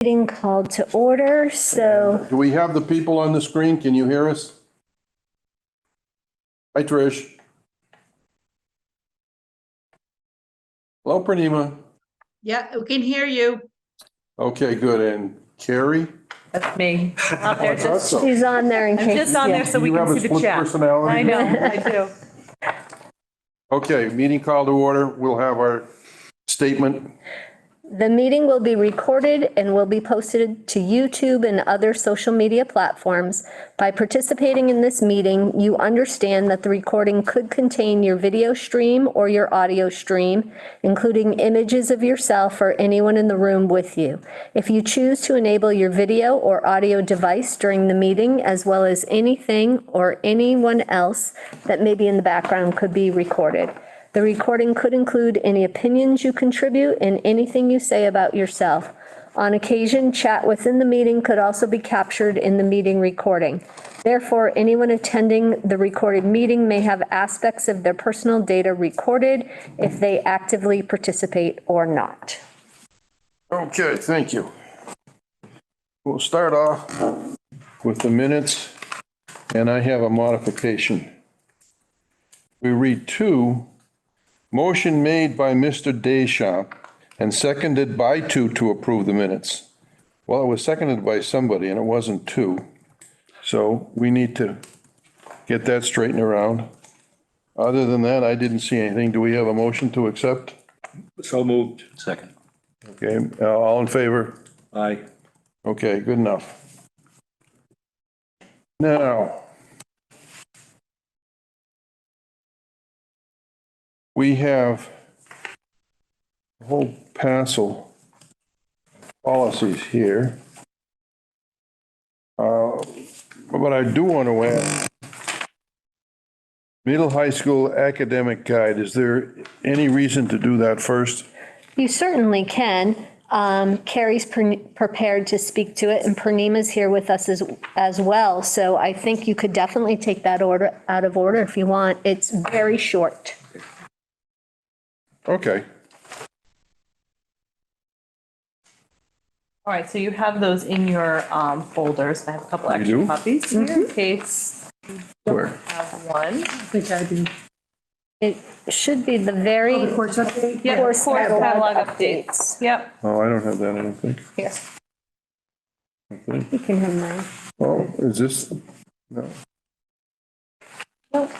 Meeting called to order, so Do we have the people on the screen? Can you hear us? Hi, Trish. Hello, Pranima. Yeah, we can hear you. Okay, good. And Carrie? That's me. Out there just, she's on there in I'm case. just on there so Do we you can have see a the split chat. personality? I know, I do. Okay, meeting called to order. We'll have our statement. The meeting will be recorded and will be posted to YouTube and other social media platforms. By participating in this meeting, you understand that the recording could contain your video stream or your audio stream, including images of yourself or anyone in the room with you. If you choose to enable your video or audio device during the meeting, as well as anything or anyone else that may be in the background could be recorded. The recording could include any opinions you contribute and anything you say about yourself. On occasion, chat within the meeting could also be captured in the meeting recording. Therefore, anyone attending the recorded meeting may have aspects of their personal data recorded if they actively participate or not. Okay, thank you. We'll start off with the minutes, and I have a modification. We read two. Motion made by Mr. Deschamps and seconded by two to approve the minutes. Well, it was seconded by somebody and it wasn't two. So we need to get that straightened around. Other than that, I didn't see anything. Do we have a motion to accept? So moved. Second. Okay, all in favor? Aye. Okay, good enough. Now, we have a whole parcel policies here. But I do want to add, middle high school academic guide, is there any reason to do that first? You certainly can. Carrie's prepared to speak to it, and Purnima's here with us as well. So I think you could definitely take that order out of order if you want. It's very short. Okay. All right, so you have those in your folders. I have a couple extra do? copies here in case Where? you have one. I think I do. It should be the very Course update? Yeah, course catalog updates. updates. Yep. Oh, I don't have that, I don't think. Here. Okay. You can have mine. Oh, is this? No. Nope.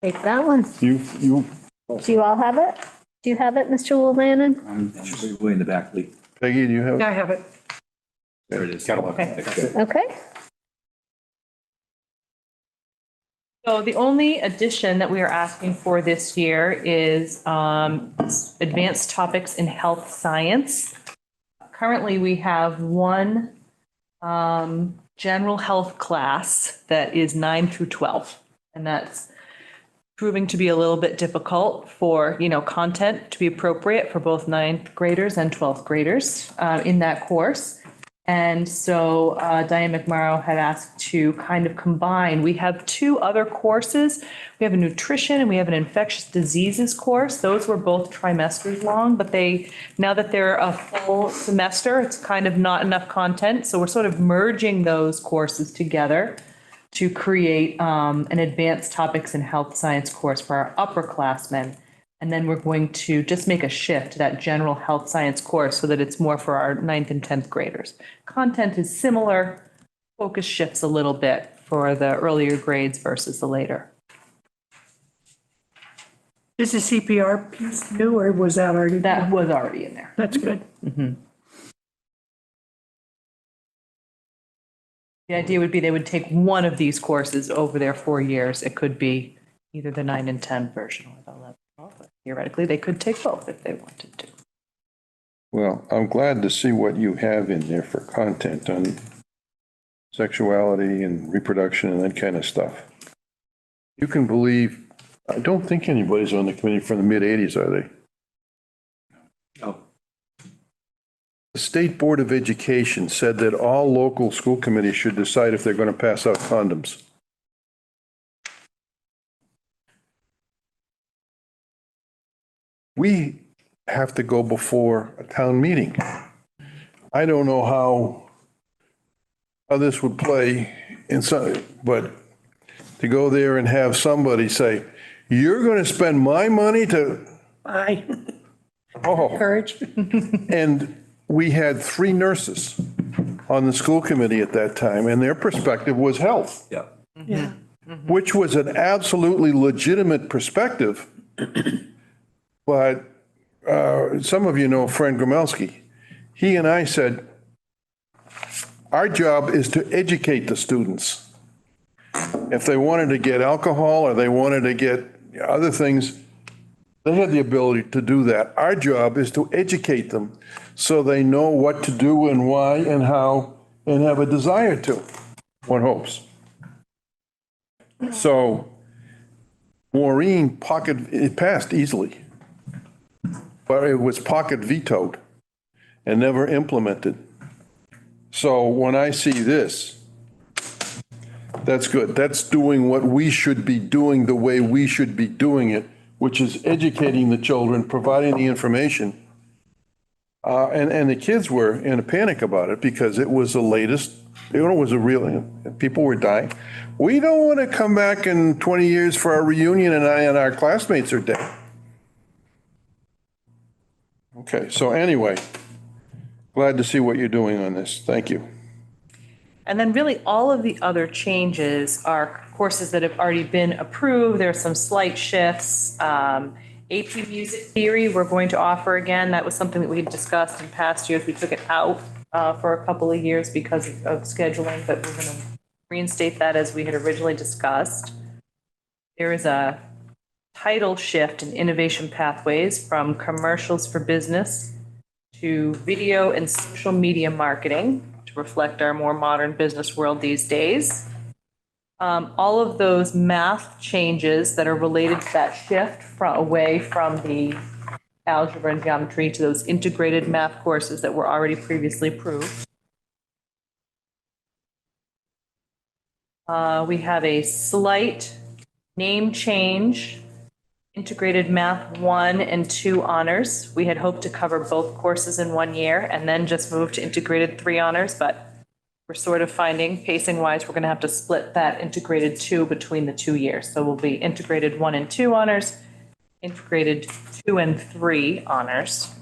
Take that one. You, Do you all have it? Do you have it, Mr. Willannon? I'm way in the back, Lee. Peggy, do you have? I have it. There it is. Catalog. Okay. Okay. So the only addition that we are asking for this year is advanced topics in health science. Currently, we have one general health class that is 9 through 12, and that's proving to be a little bit difficult for, content to be appropriate for both 9th graders and 12th graders in that course. And so Diane McMorrow had asked to kind of combine. We have two other courses. We have a nutrition and we have an infectious diseases course. Those were both trimesters long, but now that they're a full semester, it's kind of not enough content. So we're sort of merging those courses together to create an advanced topics in health science course for our upperclassmen. And then we're going to just make a shift to that general health science course so that it's more for our 9th and 10th graders. Content is similar, focus shifts a little bit for the earlier grades versus the later. Is the CPR piece new or was that already? That was already in there. That's good. The idea would be they would take one of these courses over their 4 years. It could be either the 9 and 10 version or the 11, 12, but theoretically they could take both if they wanted to. Well, I'm glad to see what you have in there for content on sexuality and reproduction and that kind of stuff. You can believe, I don't think anybody's on the committee from the mid-'80s, are they? Oh, The State Board of Education said that all local school committees should decide if they're going to pass out condoms. We have to go before a town meeting. I don't know how this would play in some, but to go there and have somebody say, you're going to spend my money to, I oh, encourage. and we had 3 nurses on the school committee at that time, and their perspective was health, Yeah. Yeah. which was an absolutely legitimate perspective. But some of you know Fran Gromelski. He and I said, our job is to educate the students. If they wanted to get alcohol or they wanted to get other things, they had the ability to do that. Our job is to educate them so they know what to do and why and how and have a desire to, one hopes. So Maureen it passed easily, but it was pocket vetoed and never implemented. So when I see this, that's good. That's doing what we should be doing the way we should be doing it, which is educating the children, providing the information. And the kids were in a panic about it because it was the latest, it was a real, people were dying. We don't want to come back in 20 years for our reunion and our classmates are dead. Okay, so anyway, glad to see what you're doing on this. Thank you. And then really all of the other changes are courses that have already been approved. There are some slight shifts. AP Music Theory, we're going to offer again. That was something that we had discussed in past years. We took it out for a couple of years because of scheduling, but we're going to reinstate that as we had originally discussed. There is a title shift in innovation pathways from commercials for business to video and social media marketing to reflect our more modern business world these days. All of those math changes that are related to that shift away from the algebra and geometry to those integrated math courses that were already previously approved. We have a slight name change, integrated math 1 and 2 honors. We had hoped to cover both courses in 1 year and then just move to integrated 3 honors, but we're sort of finding, pacing wise, we're going to have to split that integrated 2 between the 2 years. So we'll be integrated 1 and 2 honors, integrated 2 and 3 honors.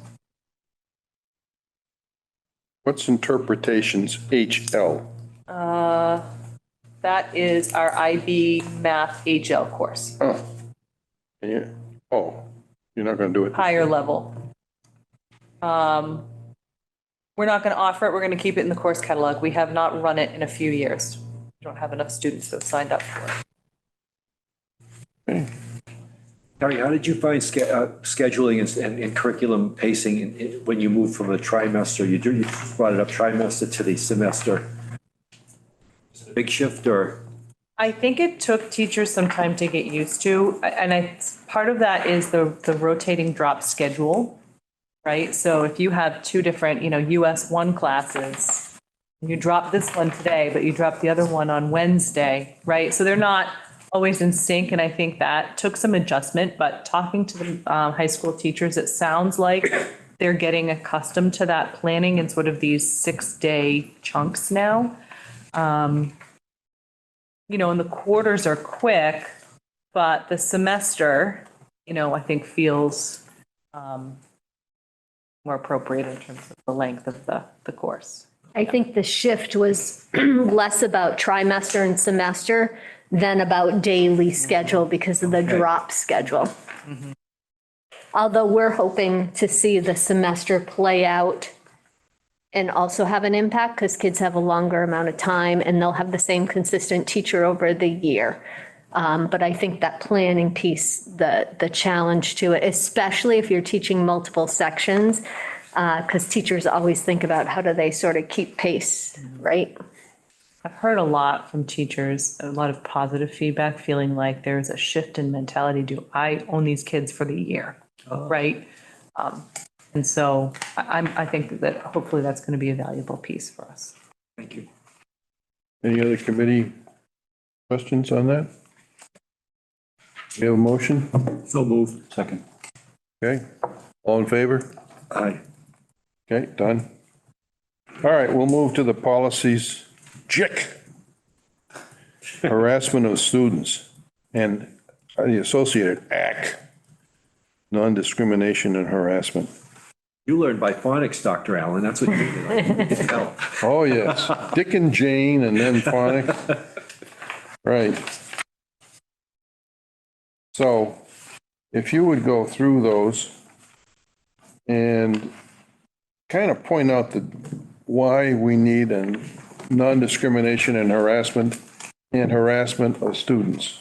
What's interpretations HL? That is our IB Math HL course, Oh, yeah. Oh, you're not going to do it. higher level. We're not going to offer it. We're going to keep it in the course catalog. We have not run it in a few years. We don't have enough students who have signed up for it. Terry, how did you find scheduling and curriculum pacing when you moved from a trimester? You just brought it up, trimester to the semester. Is it a big shift or? I think it took teachers some time to get used to, and part of that is the rotating drop schedule, right? So if you have 2 different, US 1 classes, you drop this one today, but you drop the other one on Wednesday, right? So they're not always in sync, and I think that took some adjustment, but talking to the high school teachers, it sounds like they're getting accustomed to that planning in sort of these 6-day chunks now. And the quarters are quick, but the semester, I think feels more appropriate in terms of the length of the course. I think the shift was less about trimester and semester than about daily schedule because of the drop schedule. Although we're hoping to see the semester play out and also have an impact because kids have a longer amount of time and they'll have the same consistent teacher over the year. But I think that planning piece, the challenge to it, especially if you're teaching multiple sections, because teachers always think about how do they sort of keep pace, right? I've heard a lot from teachers, a lot of positive feedback, feeling like there's a shift in mentality. Do I own these kids for the year, right? And so I think that hopefully that's going to be a valuable piece for us. Thank you. Any other committee questions on that? We have a motion? So moved. Second. Okay. All in favor? Aye. Okay, done. All right, we'll move to the policies. JIC. Harassment of students and the associated ACT. Non-discrimination and harassment. You learned by phonics, Dr. Allen. That's what you did. I can tell. Oh, yes. Dick and Jane and then phonics. Right. So if you would go through those and kind of point out why we need a non-discrimination and harassment of students.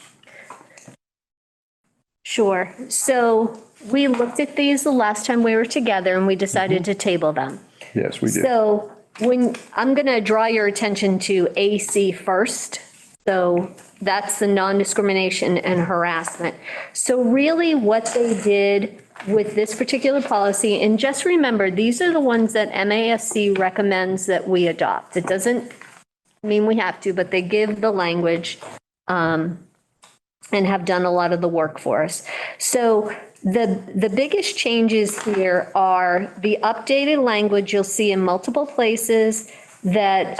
Sure. So we looked at these the last time we were together and we decided to table them. Yes, we did. So I'm going to draw your attention to AC first. So that's the non-discrimination and harassment. So really what they did with this particular policy, and just remember, these are the ones that MASC recommends that we adopt. It doesn't mean we have to, but they give the language and have done a lot of the work for us. So the biggest changes here are the updated language you'll see in multiple places that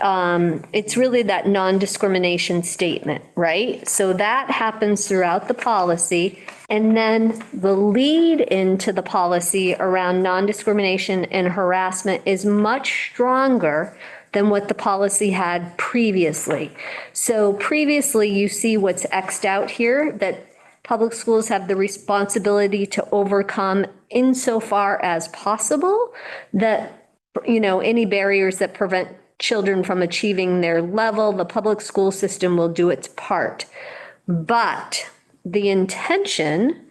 it's really that non-discrimination statement, right? So that happens throughout the policy. And then the lead into the policy around non-discrimination and harassment is much stronger than what the policy had previously. So previously, you see what's X'd out here, that public schools have the responsibility to overcome insofar as possible that, any barriers that prevent children from achieving their level, the public school system will do its part. But the intention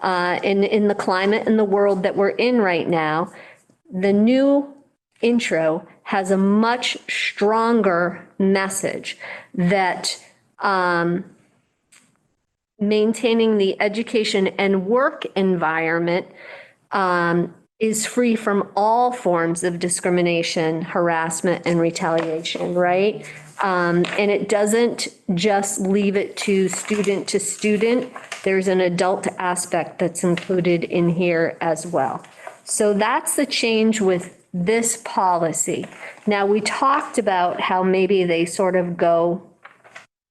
in the climate and the world that we're in right now, the new intro has a much stronger message that maintaining the education and work environment is free from all forms of discrimination, harassment, and retaliation, right? And it doesn't just leave it to student. There's an adult aspect that's included in here as well. So that's the change with this policy. Now, we talked about how maybe they sort of go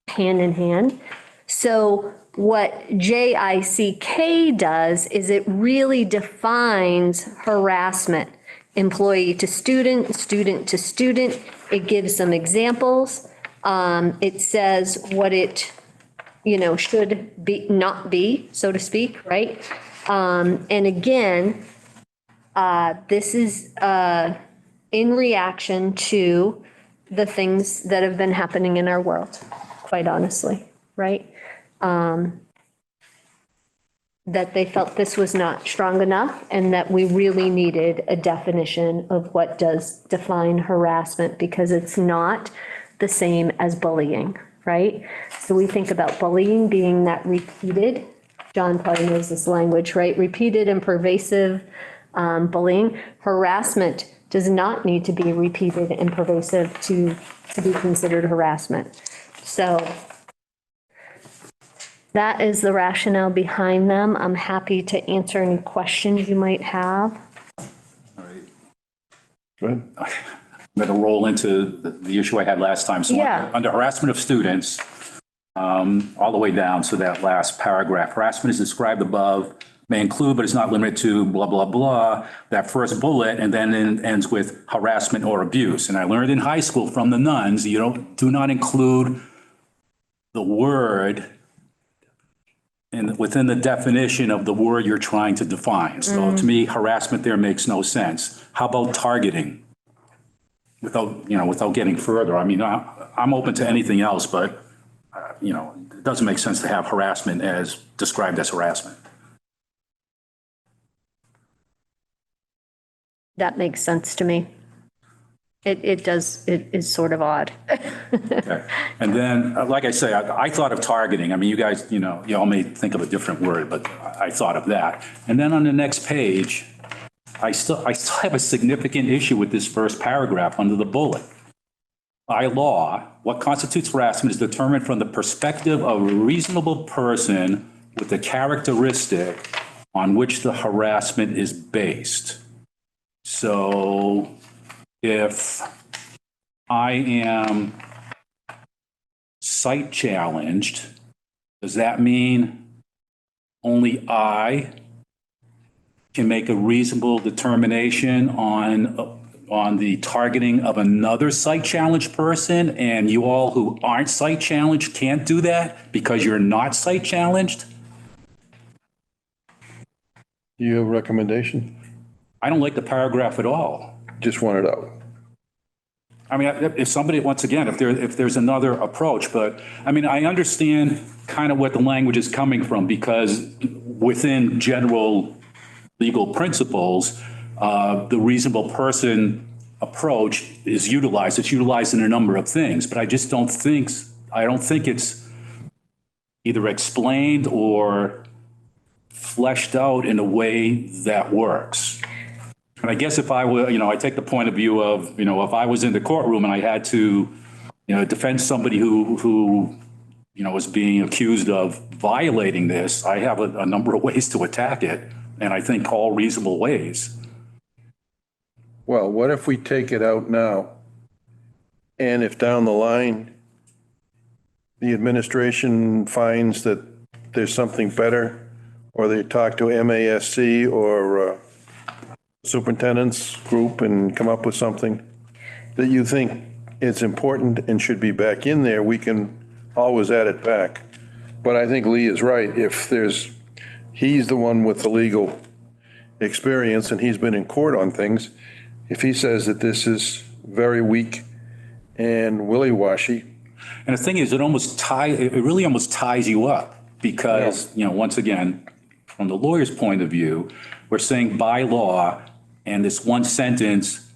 hand in hand. So what JICK does is it really defines harassment, employee to student, student to student. It gives some examples. It says what it, should be, not be, so to speak, right? And again, this is in reaction to the things that have been happening in our world, quite honestly, right? That they felt this was not strong enough and that we really needed a definition of what does define harassment, because it's not the same as bullying, right? So we think about bullying being that repeated, John probably knows this language, right? Repeated and pervasive bullying. Harassment does not need to be repeated and pervasive to be considered harassment. So that is the rationale behind them. I'm happy to answer any questions you might have. Good. I'm going to roll into the issue I had last time. So Yeah. under harassment of students, all the way down to that last paragraph, harassment is described above, may include, but is not limited to blah, blah, blah, that first bullet, and then it ends with harassment or abuse. And I learned in high school from the nuns, do not include the word within the definition of the word you're trying to define. So to me, harassment there makes no sense. How about targeting? Without getting further. I mean, I'm open to anything else, but, it doesn't make sense to have harassment as described as harassment. That makes sense to me. It does, it is sort of odd. Okay. And then, like I say, I thought of targeting. I mean, you guys, you all may think of a different word, but I thought of that. And then on the next page, I still have a significant issue with this first paragraph under the bullet. By law, what constitutes harassment is determined from the perspective of a reasonable person with the characteristic on which the harassment is based. So if I am site challenged, does that mean only I can make a reasonable determination on the targeting of another site challenged person, and you all who aren't site challenged can't do that because you're not site challenged? Do you have a recommendation? I don't like the paragraph at all. Just want it out. I mean, if somebody, once again, if there's another approach, but I mean, I understand kind of what the language is coming from, because within general legal principles, the reasonable person approach is utilized. It's utilized in a number of things, but I just don't think it's either explained or fleshed out in a way that works. And I guess if I were, I take the point of view of, if I was in the courtroom and I had to, defend somebody who is being accused of violating this, I have a number of ways to attack it. And I think all reasonable ways. Well, what if we take it out now? And if down the line, the administration finds that there's something better, or they talk to MASC or superintendent's group and come up with something that you think is important and should be back in there, we can always add it back. But I think Lee is right. If he's the one with the legal experience and he's been in court on things. If he says that this is very weak and willy-washy. And the thing is, it really almost ties you up because, once again, from the lawyer's point of view, we're saying by law, and this one sentence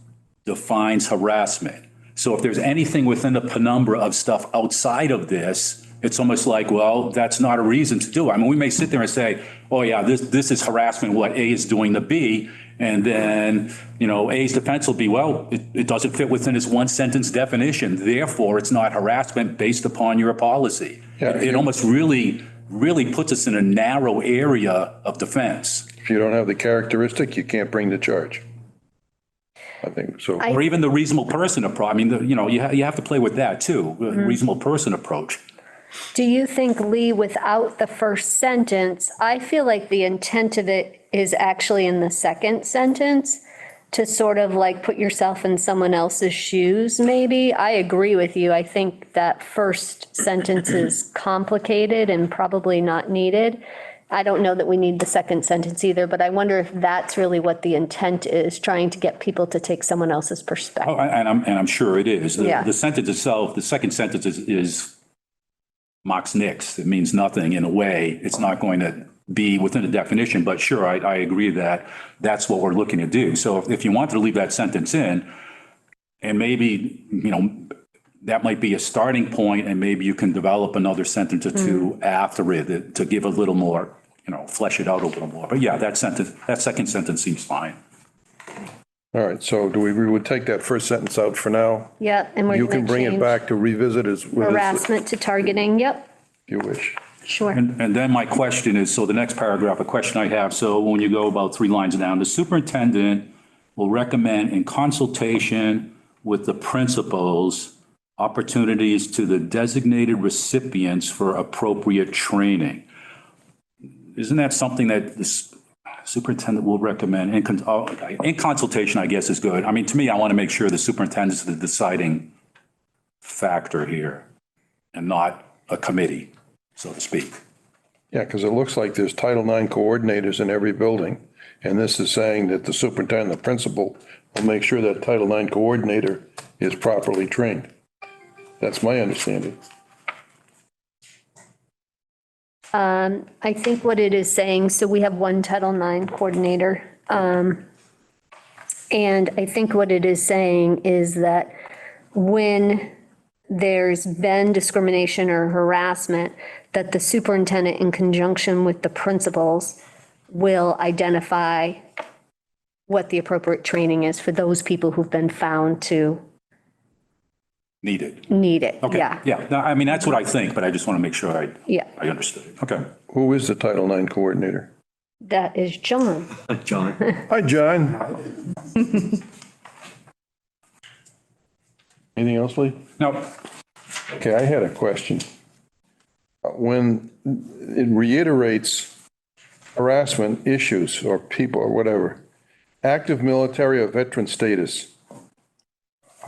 defines harassment. So if there's anything within the penumbra of stuff outside of this, it's almost like, well, that's not a reason to do it. I mean, we may sit there and say, oh yeah, this is harassment, what A is doing to B. And then, A's defense will be, well, it doesn't fit within this one sentence definition. Therefore, it's not harassment based upon your policy. Yeah. It almost really puts us in a narrow area of defense. If you don't have the characteristic, you can't bring the charge. I think so. Or even the reasonable person approach. I mean, you have to play with that too, reasonable person approach. Do you think, Lee, without the first sentence, I feel like the intent of it is actually in the second sentence to sort of like put yourself in someone else's shoes, maybe? I agree with you. I think that first sentence is complicated and probably not needed. I don't know that we need the second sentence either, but I wonder if that's really what the intent is, trying to get people to take someone else's perspective. Oh, and I'm sure it is. Yeah. The sentence itself, the second sentence is Mox Nix. It means nothing in a way. It's not going to be within the definition, but sure, I agree that that's what we're looking to do. So if you wanted to leave that sentence in, and maybe, that might be a starting point, and maybe you can develop another sentence or two after it to give a little more, flesh it out a little more. But yeah, that second sentence seems fine. All right, so we would take that first sentence out for now? Yeah, and we're You going can to bring it change back to revisit as harassment to targeting. Yep, if you wish. sure. And then my question is, so the next paragraph, a question I have, so when you go about 3 lines down, the superintendent will recommend in consultation with the principals opportunities to the designated recipients for appropriate training. Isn't that something that this superintendent will recommend in consultation, I guess, is good. I mean, to me, I want to make sure the superintendent is the deciding factor here and not a committee, so to speak. Yeah, because it looks like there's Title IX coordinators in every building. And this is saying that the superintendent, the principal, will make sure that Title IX coordinator is properly trained. That's my understanding. I think what it is saying, so we have one Title IX coordinator. And I think what it is saying is that when there's been discrimination or harassment, that the superintendent in conjunction with the principals will identify what the appropriate training is for those people who've been found to Need it. need it. Okay. Yeah, Yeah. No, I mean, that's what I think, but I just want to make sure yeah. I understood it. Okay. Who is the Title IX coordinator? That is John. John? Hi, John. Anything else, Lee? No, Okay, I had a question. When it reiterates harassment issues or people or whatever, active military or veteran status.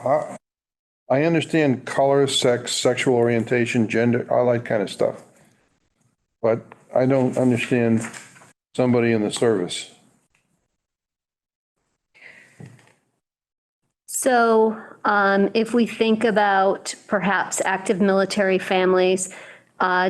I understand color, sex, sexual orientation, gender, all that kind of stuff. But I don't understand somebody in the service. So if we think about perhaps active military families,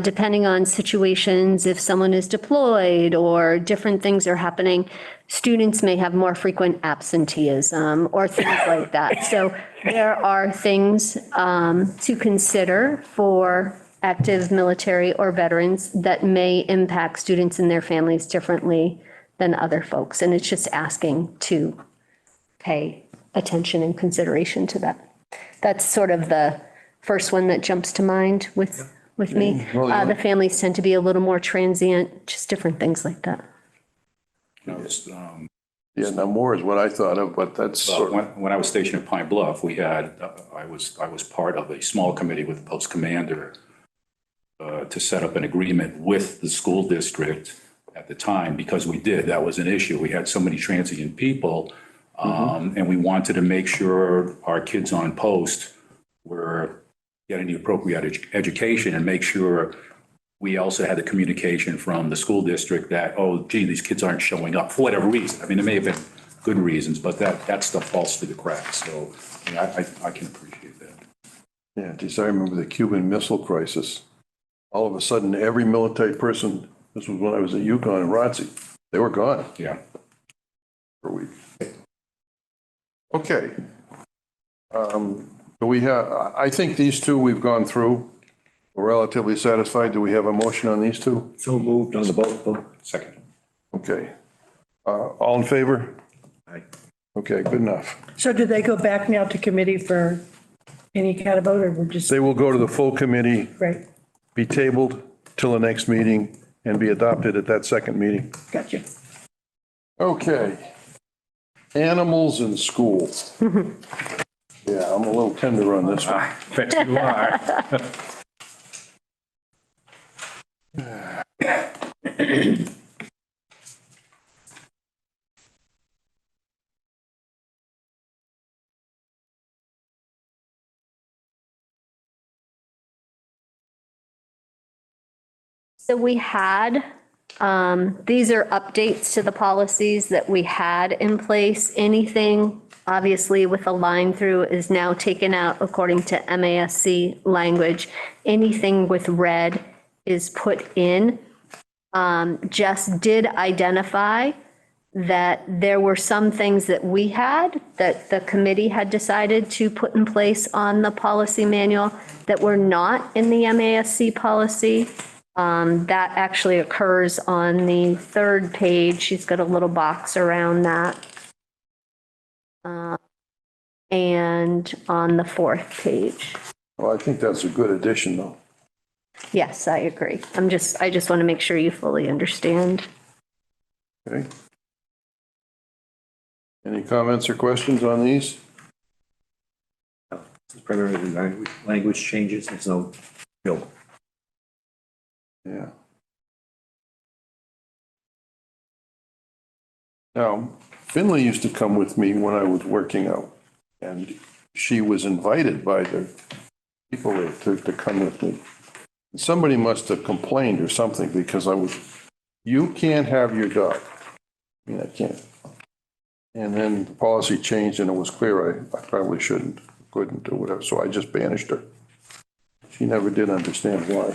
depending on situations, if someone is deployed or different things are happening, students may have more frequent absenteeism or things like that. So there are things to consider for active military or veterans that may impact students and their families differently than other folks. And it's just asking to pay attention and consideration to that. That's sort of the first one that jumps to mind with me. The families tend to be a little more transient, just different things like that. Yeah, now more is what I thought of, but that's sort of, when I was stationed at Pine Bluff, we had, I was part of a small committee with the post commander to set up an agreement with the school district at the time, because that was an issue. We had so many transient people, and we wanted to make sure our kids on post were getting the appropriate education, and make sure we also had the communication from the school district that, oh, gee, these kids aren't showing up for whatever reason. I mean, there may have been good reasons, but that stuff falls through the cracks. So I can appreciate that. yeah, geez, I remember the Cuban Missile Crisis. All of a sudden, every military person, this was when I was at Yukon and ROTC, they were gone Yeah. for a week. Okay. Do we have, I think these two we've gone through. We're relatively satisfied. Do we have a motion on these two? So moved on the both of them. Second. Okay. All in favor? Aye. Okay, good enough. So do they go back now to committee for any kind of vote, or we're just, They will go to the full committee, right, be tabled till the next meeting, and be adopted at that second meeting. gotcha. Okay. Animals in school. Yeah, I'm a little tender on this one. Bet you are. So we had, these are updates to the policies that we had in place. Anything, obviously, with a line through is now taken out according to MASC language. Anything with red is put in. Jess did identify that there were some things that we had, that the committee had decided to put in place on the policy manual that were not in the MASC policy. That actually occurs on the third page. She's got a little box around that. And on the fourth page. Well, I think that's a good addition, though. Yes, I agree. I just want to make sure you fully understand. Okay. Any comments or questions on these? It's primarily language changes. There's no real. Yeah. Now, Finley used to come with me when I was working out, and she was invited by the people to come with me. Somebody must have complained or something, because you can't have your dog. I mean, I can't. And then the policy changed, and it was clear I probably couldn't do whatever, so I just banished her. She never did understand why.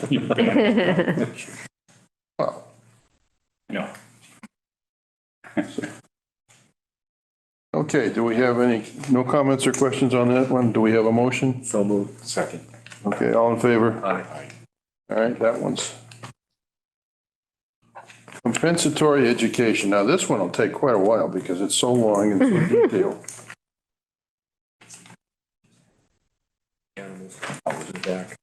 Well, No. okay, do we have no comments or questions on that one? Do we have a motion? So moved. Second. Okay, all in favor? Aye. All right, that one's. Compensatory education. Now, this one will take quite a while because it's so long and so detailed. Animals. Out in the back.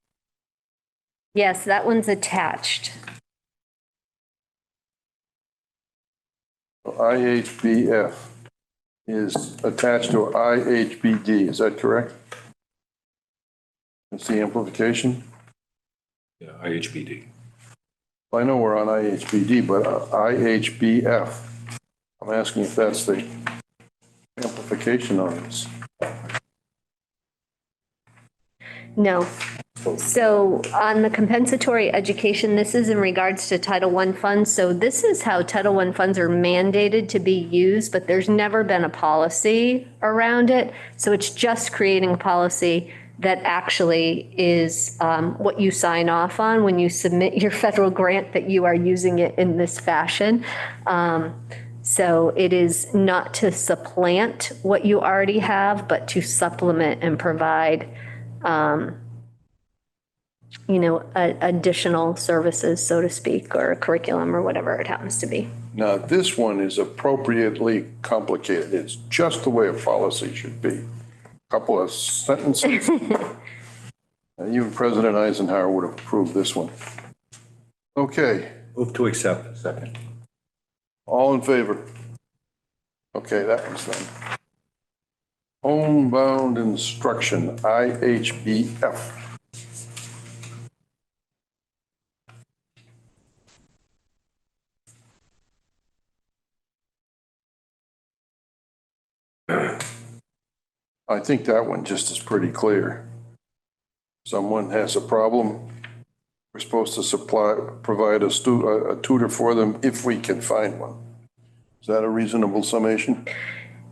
Yes, that one's attached. IHBF is attached to IHBD, is that correct? It's the amplification? Yeah, IHBD. I know we're on IHBD, but IHBF, I'm asking if that's the amplification on this. No. So on the compensatory education, this is in regards to Title I funds. So this is how Title I funds are mandated to be used, but there's never been a policy around it. So it's just creating a policy that actually is what you sign off on when you submit your federal grant, that you are using it in this fashion. So it is not to supplant what you already have, but to supplement and provide additional services, so to speak, or curriculum or whatever it happens to be. Now, this one is appropriately complicated. It's just the way a policy should be. Couple of sentences. Even President Eisenhower would have approved this one. Okay, Move to accept. Second. all in favor? Okay, that one's done. Homebound instruction, IHBF. I think that one just is pretty clear. Someone has a problem, we're supposed to provide a tutor for them if we can find one. Is that a reasonable summation?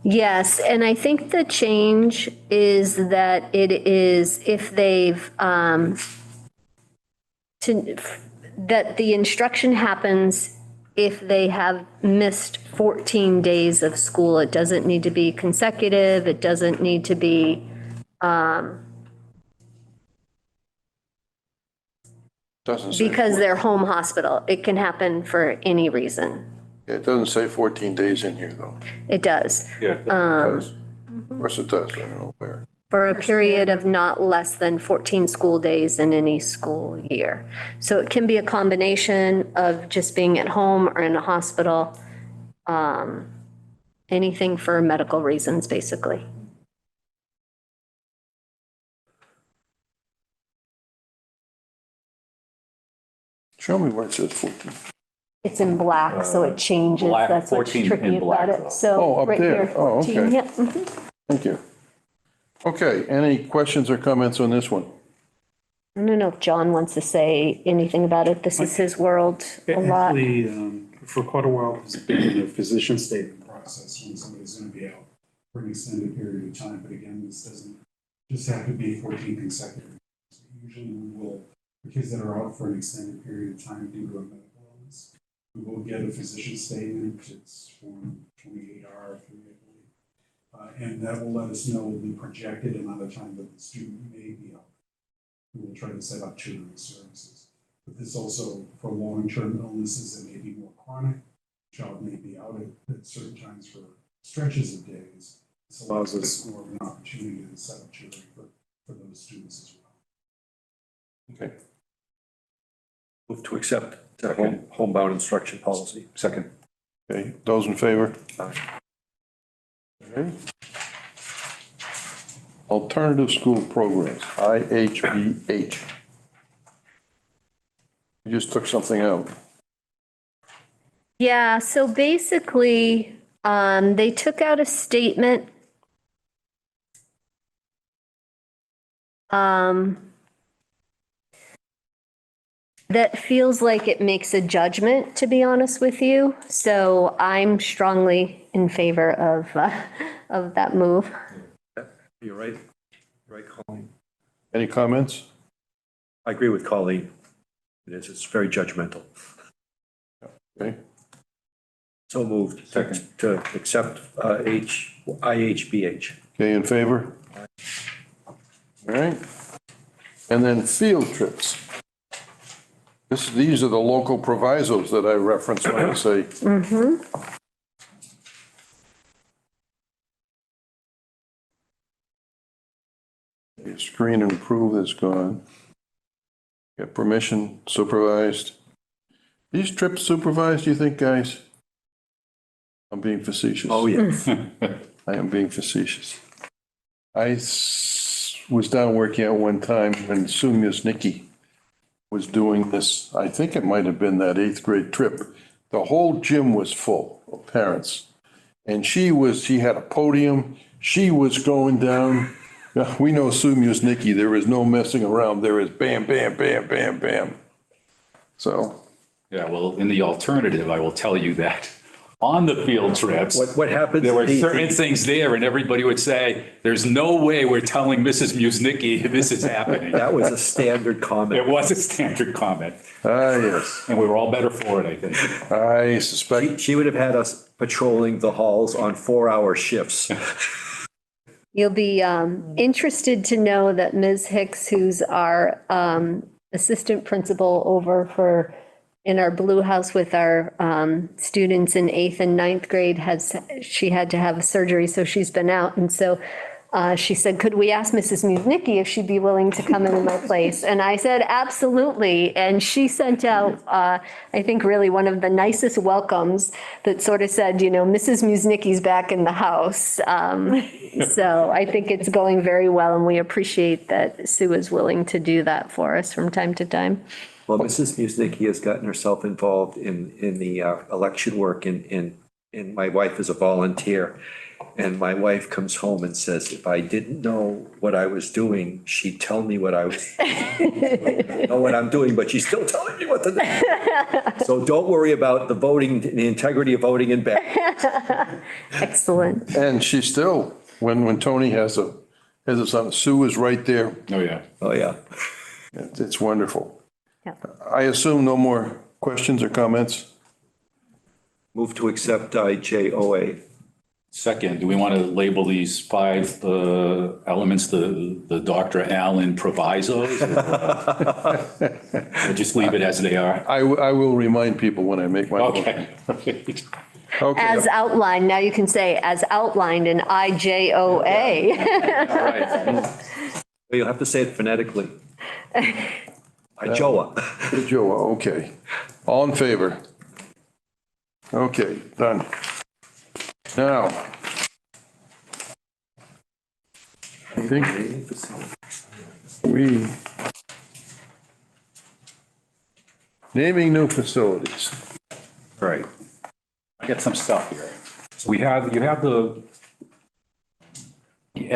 Yes, and I think the change is that it is if they've, that the instruction happens if they have missed 14 days of school. It doesn't need to be consecutive. It doesn't need to be, Doesn't say. because they're home hospital. It can happen for any reason. It doesn't say 14 days in here, though. It does. Yeah. It does. Of course it does, I don't know where. For a period of not less than 14 school days in any school year. So it can be a combination of just being at home or in a hospital, anything for medical reasons, basically. Show me where it says 14. It's in black, so it changes. Black, That's what's 14 tricky in about black, it. though. So Oh, up right there. here, Oh, 14. okay. Yep. Mhm. Thank you. Okay, any questions or comments on this one? I don't know if John wants to say anything about it. This is his world a lot. Actually, for quite a while, there's been a physician statement process when somebody's going to be out for an extended period of time. But again, this doesn't just have to be 14 consecutive. Usually we will, for kids that are out for an extended period of time due to a medical illness, we will get a physician statement. It's Form 28R, and that will let us know the projected amount of time that the student may be out. We will try to set up tutoring services. But this also, for long-term illnesses that may be more chronic, child may be out at certain times for stretches of days. This allows us more of an opportunity to set up tutoring for those students as well. Okay. Move to accept the homebound instruction policy. Second. Okay, those in favor? Aye. Okay. Alternative school programs, IHBH. You just took something out. Yeah, so basically, they took out a statement that feels like it makes a judgment, to be honest with you. So I'm strongly in favor of that move. You're right. Right, Colleen. Any comments? I agree with Colleen. It's very judgmental. Okay, So moved. Second. To accept IHBH. okay, in favor? All right. And then field trips. These are the local provisos that I reference when I say. Screen and approve is gone. Get permission, supervised. These trips supervised, you think, guys? I'm being facetious. Oh, yes. I am being facetious. Was down working at one time when Sue Musnicki was doing this. I think it might have been that 8th grade trip. The whole gym was full of parents. And she had a podium. She was going down. We know Sue Musnicki. There is no messing around. There is bam, bam, bam, bam, bam. So. Yeah, well, in the alternative, I will tell you that on the field trips. What happens? There were certain things there and everybody would say, there's no way we're telling Mrs. Musnicki this is happening. That was a standard comment. It was a standard comment Yes, and we were all better for it, I think. I suspect. She would have had us patrolling the halls on 4-hour shifts. You'll be interested to know that Ms. Hicks, who's our assistant principal over in our Blue House with our students in 8th and 9th grade, she had to have a surgery, so she's been out. And so she said, could we ask Mrs. Musnicki if she'd be willing to come into my place? And I said, absolutely. And she sent out, I think, really one of the nicest welcomes that sort of said, Mrs. Musnicki's back in the house. So I think it's going very well, and we appreciate that Sue is willing to do that for us from time to time. Well, Mrs. Musnicki has gotten herself involved in the election work, and my wife is a volunteer. And my wife comes home and says, if I didn't know what I was doing, she'd tell me what I was doing. I know what I'm doing, but she's still telling me what to do. So don't worry about the voting, the integrity of voting in bed. Excellent. And she still, when Tony has a son, Sue is right there. Oh, yeah. Oh, yeah. It's wonderful. Yeah. I assume no more questions or comments? Move to accept IJOA. Second, do we want to label these 5 elements the Dr. Allen provisos? Or just leave it as they are? I will remind people when I make my. Okay. Okay. As outlined, now you can say, as outlined in IJOA. Well, you'll have to say it phonetically. IJOA. Joe, okay. All in favor? Okay, done. Now, I think naming new facilities. Right. I got some stuff here. So you have the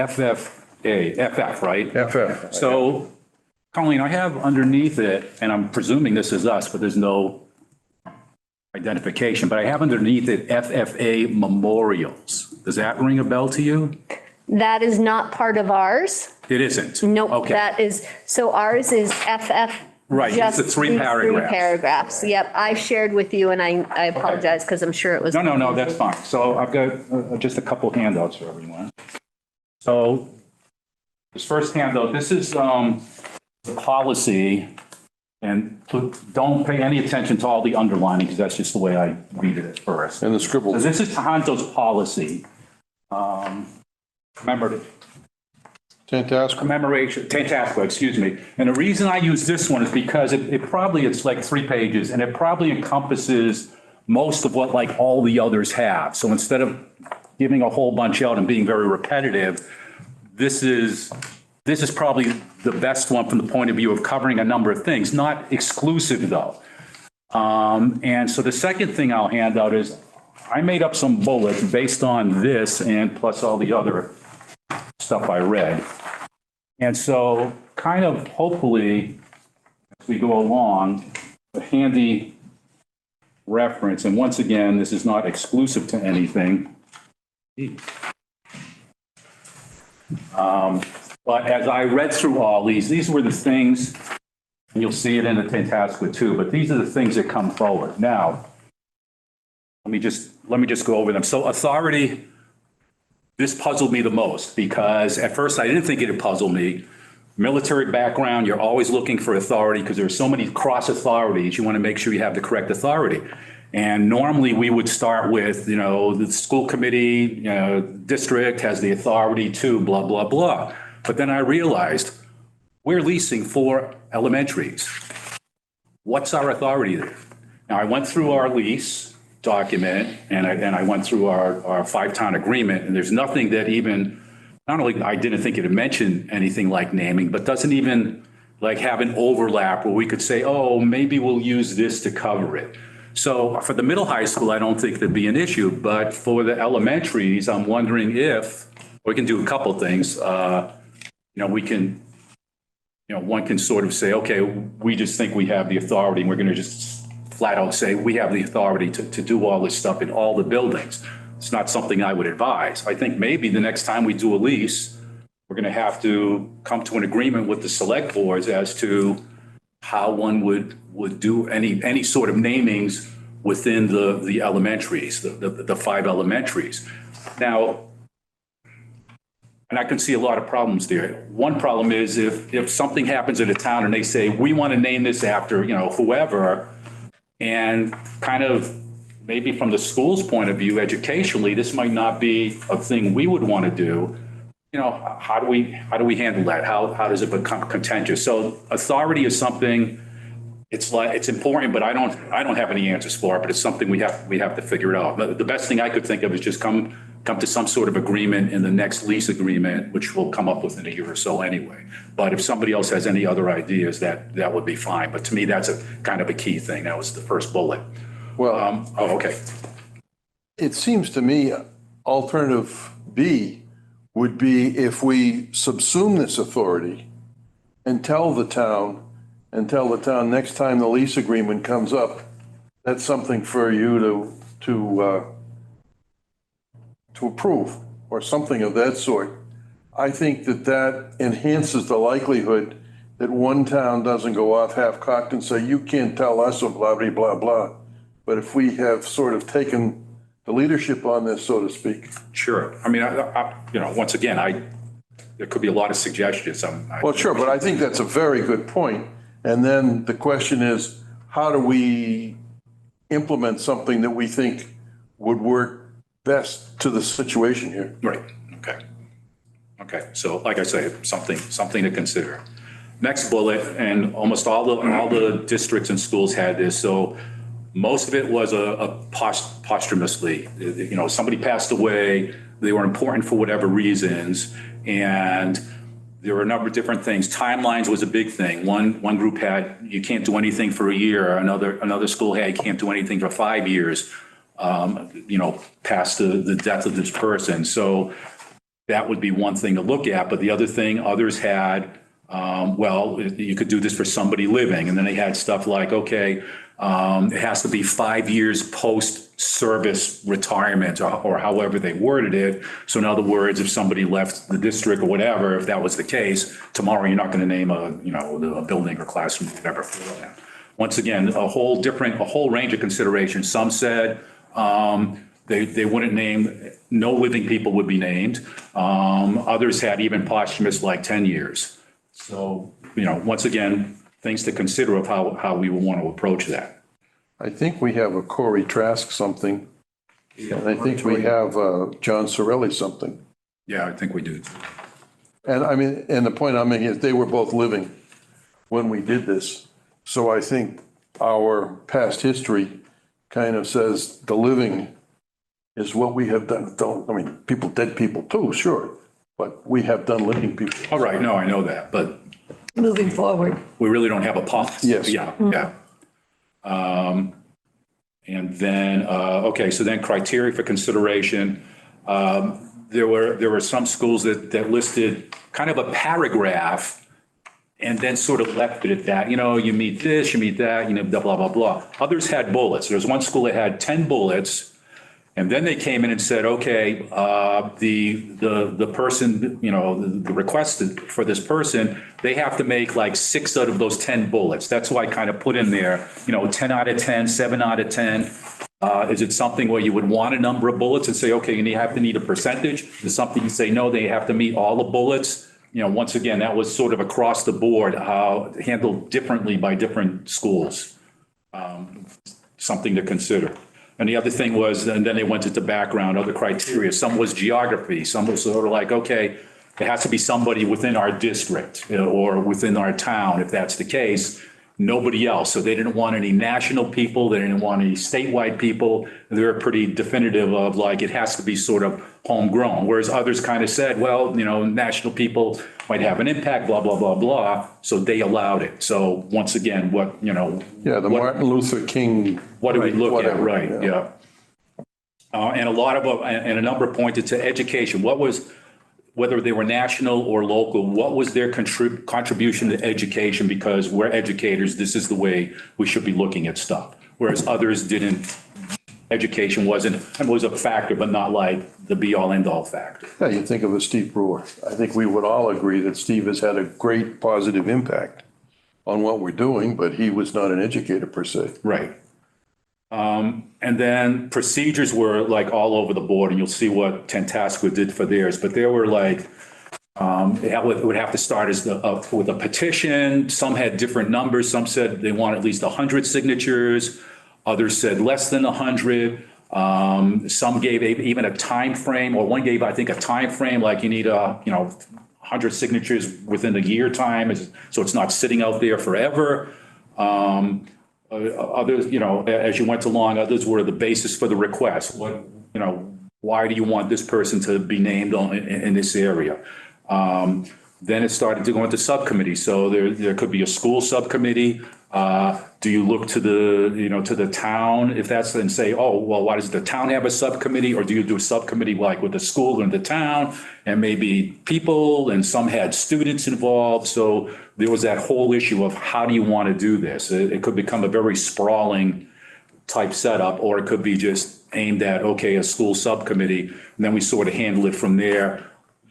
FF, right? FF. So, Colleen, I have underneath it, and I'm presuming this is us, but there's no identification, but I have underneath it FFA memorials. Does that ring a bell to you? That is not part of ours. It isn't? Nope, Okay. that is, so ours is FF. Right, it's just the 3 these paragraphs. 3 paragraphs, yep. I shared with you, and I apologize because I'm sure it was. No, that's fine. So I've got just a couple handouts for everyone. So this first handout, this is the policy, and don't pay any attention to all the underlining because that's just the way I read it at first. And the So scribble. this is Tohonto's policy. Tantasco, excuse me. And the reason I use this one is because it's like 3 pages, and it probably encompasses most of what like all the others have. So instead of giving a whole bunch out and being very repetitive, this is probably the best one from the point of view of covering a number of things, not exclusive though. And so the second thing I'll hand out is I made up some bullets based on this and plus all the other stuff I read. And so kind of hopefully as we go along, a handy reference, and once again, this is not exclusive to anything. But as I read through all these were the things, and you'll see it in the Tantascwa too, but these are the things that come forward. Now, let me just go over them. So authority, this puzzled me the most because at first I didn't think it'd puzzle me. Military background, you're always looking for authority because there's so many cross authorities. You want to make sure you have the correct authority. And normally we would start with, the school committee, district has the authority to blah, blah, blah. But then I realized we're leasing 4 elementaries. What's our authority there? Now I went through our lease document and I went through our 5-town agreement, and there's nothing that even, not only I didn't think it had mentioned anything like naming, but doesn't even like have an overlap where we could say, oh, maybe we'll use this to cover it. So for the middle high school, I don't think there'd be an issue, but for the elementaries, I'm wondering if we can do a couple things. We can, one can sort of say, okay, we just think we have the authority, and we're going to just flat out say we have the authority to do all this stuff in all the buildings. It's not something I would advise. I think maybe the next time we do a lease, we're going to have to come to an agreement with the select boards as to how one would do any sort of namings within the elementaries, the 5 elementaries. Now, and I can see a lot of problems there. One problem is if something happens in a town and they say, we want to name this after, whoever, and kind of maybe from the school's point of view, educationally, this might not be a thing we would want to do. How do we handle that? How does it become contentious? So authority is something, it's important, but I don't have any answers for it, but it's something we have to figure it out. But the best thing I could think of is just come to some sort of agreement in the next lease agreement, which will come up within a year or so anyway. But if somebody else has any other ideas, that would be fine. But to me, that's a kind of a key thing. That was the first bullet. Well, okay. it seems to me alternative B would be if we subsume this authority and tell the town next time the lease agreement comes up, that's something for you to approve or something of that sort. I think that enhances the likelihood that one town doesn't go off half-cocked and say, you can't tell us or blah, blah, blah, blah. But if we have sort of taken the leadership on this, so to speak. Sure. I mean, once again, there could be a lot of suggestions. Well, sure, but I think that's a very good point. And then the question is, how do we implement something that we think would work best to the situation here? Right. Okay. So like I say, something to consider. Next bullet, and almost all the districts and schools had this. So most of it was posthumously. Somebody passed away. They were important for whatever reasons, and there were a number of different things. Timelines was a big thing. One group had, you can't do anything for a year. Another school had, you can't do anything for 5 years, past the death of this person. So that would be one thing to look at. But the other thing others had, you could do this for somebody living. And then they had stuff like, okay, it has to be 5 years post-service retirement or however they worded it. So in other words, if somebody left the district or whatever, if that was the case, tomorrow you're not going to name a building or classroom, whatever for that. Once again, a whole range of considerations. Some said they wouldn't name, no living people would be named. Others had even posthumous like 10 years. So, once again, things to consider of how we will want to approach that. I think we have a Corey Trask something, and I think we have John Sorelli something. Yeah, I think we do. And I mean, and the point I'm making is they were both living when we did this. So I think our past history kind of says the living is what we have done. Dead people too, sure, but we have done living people. All right, no, I know that, but Moving forward. we really don't have a policy. Yes. Yeah. And then, so then criteria for consideration. There were some schools that listed kind of a paragraph and then sort of left it at that. You meet this, you meet that, blah, blah, blah. Others had bullets. There was one school that had 10 bullets. And then they came in and said, okay, the person, the request for this person, they have to make like 6 out of those 10 bullets. That's why I kind of put in there, 10 out of 10, 7 out of 10. Is it something where you would want a number of bullets and say, okay, you have to need a percentage? Is something you say, no, they have to meet all the bullets? Once again, that was sort of across the board, how handled differently by different schools. Something to consider. And the other thing was, and then they went into background, other criteria. Some was geography. Some was sort of like, okay, it has to be somebody within our district or within our town, if that's the case. nobody else. So they didn't want any national people. They didn't want any statewide people. They're pretty definitive of like, it has to be sort of homegrown. Whereas others kind of said, well, national people might have an impact, blah, blah, blah, blah. So they allowed it. So once again, Yeah, the Martin Luther King. what do we look at? whatever, Right, yeah. And a number pointed to education. Whether they were national or local, what was their contribution to education? Because we're educators, this is the way we should be looking at stuff. Whereas others didn't, education was a factor, but not like the be all end all factor. Yeah, you think of a Steve Brewer. I think we would all agree that Steve has had a great positive impact on what we're doing, but he was not an educator per se. Right. And then procedures were like all over the board, and you'll see what Tantascwa did for theirs, but there were like, it would have to start with a petition. Some had different numbers. Some said they want at least 100 signatures. Others said less than 100. Some gave even a time frame, or one gave, I think, a time frame, like you need 100 signatures within a year time, so it's not sitting out there forever. Others, as you went along, others were the basis for the request. Why do you want this person to be named in this area? Then it started to go into subcommittee. So there could be a school subcommittee. Do you look to the town if that's, and say, oh, well, why does the town have a subcommittee? Or do you do a subcommittee like with the school and the town and maybe people, and some had students involved. So there was that whole issue of how do you want to do this? It could become a very sprawling type setup, or it could be just aimed at, okay, a school subcommittee. And then we sort of handle it from there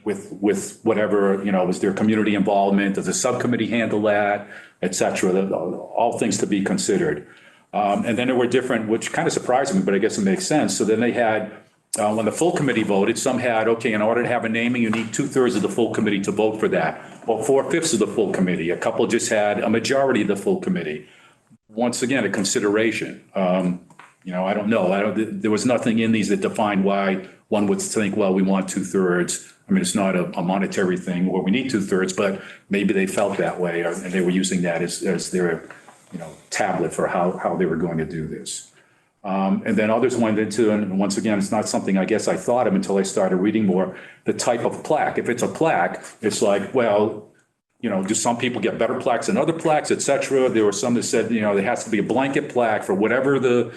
with whatever, was there community involvement? Does the subcommittee handle that, et cetera? All things to be considered. And then there were different, which kind of surprised me, but I guess it makes sense. So then they had, when the full committee voted, some had, okay, in order to have a naming, you need 2/3 of the full committee to vote for that, or 4/5 of the full committee. A couple just had a majority of the full committee. Once again, a consideration. I don't know. There was nothing in these that defined why one would think, well, we want 2/3. I mean, it's not a monetary thing where we need 2/3, but maybe they felt that way, and they were using that as their, tablet for how they were going to do this. And then others went into, and once again, it's not something I guess I thought of until I started reading more, the type of plaque. If it's a plaque, it's like, well, do some people get better plaques than other plaques, et cetera? There were some that said, there has to be a blanket plaque for whatever the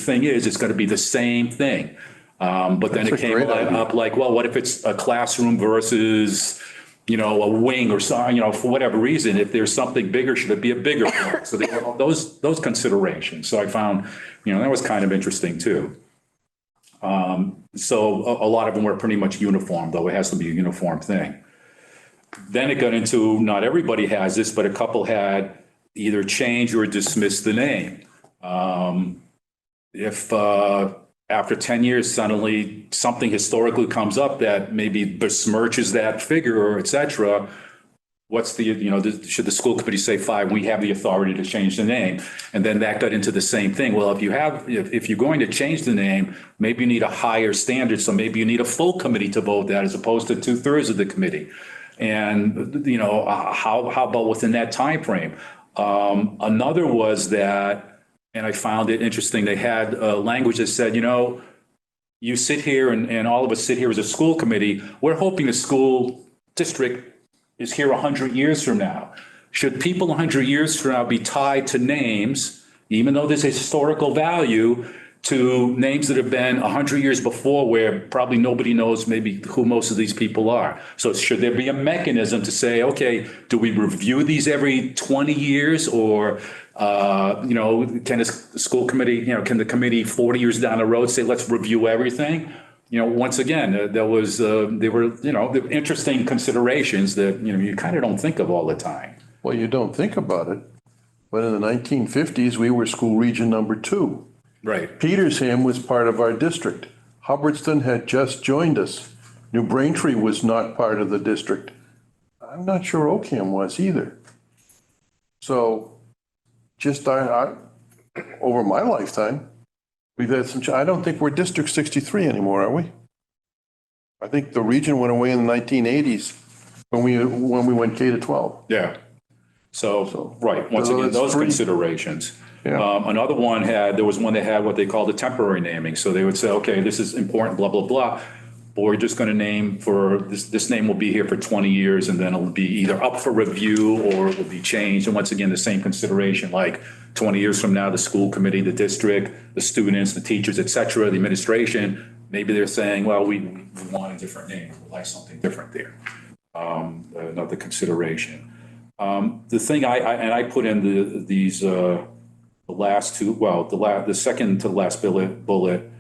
thing is, it's going to be the same thing. But then it came up like, well, what if it's a classroom versus, a wing or something, for whatever reason, if there's something bigger, should it be a bigger plaque? So they have those considerations. So I found, that was kind of interesting too. So a lot of them were pretty much uniform, though it has to be a uniform thing. Then it got into, not everybody has this, but a couple had either change or dismiss the name. If after 10 years, suddenly something historically comes up that maybe besmirches that figure or et cetera, what's should the school committee say, fine, we have the authority to change the name? And then that got into the same thing. Well, if you're going to change the name, maybe you need a higher standard. So maybe you need a full committee to vote that as opposed to 2/3 of the committee. And, how about within that time frame? Another was that, and I found it interesting, they had language that said, you sit here and all of us sit here as a school committee. We're hoping the school district is here 100 years from now. Should people 100 years from now be tied to names, even though there's a historical value, to names that have been 100 years before, where probably nobody knows maybe who most of these people are? So should there be a mechanism to say, okay, do we review these every 20 years, or can the school committee, can the committee 40 years down the road say, let's review everything? Once again, there were interesting considerations that, you kind of don't think of all the time. Well, you don't think about it, but in the 1950s, we were school region number 2. Right. Petersham was part of our district. Hubbardston had just joined us. New Braintree was not part of the district. I'm not sure Oakham was either. So just over my lifetime, we've had some, I don't think we're District 63 anymore, are we? I think the region went away in the 1980s when we went K to 12. Yeah. So, right, once So again, that's those three. considerations. Yeah. Another one there was one that had what they called a temporary naming. So they would say, okay, this is important, blah, blah, blah. But we're just going to name for, this name will be here for 20 years and then it'll be either up for review or it will be changed. And once again, the same consideration, like 20 years from now, the school committee, the district, the students, the teachers, et cetera, the administration, maybe they're saying, well, we want a different name. We'd like something different there. Another consideration. The thing I put in these, the last two, well, the second to the last bullet,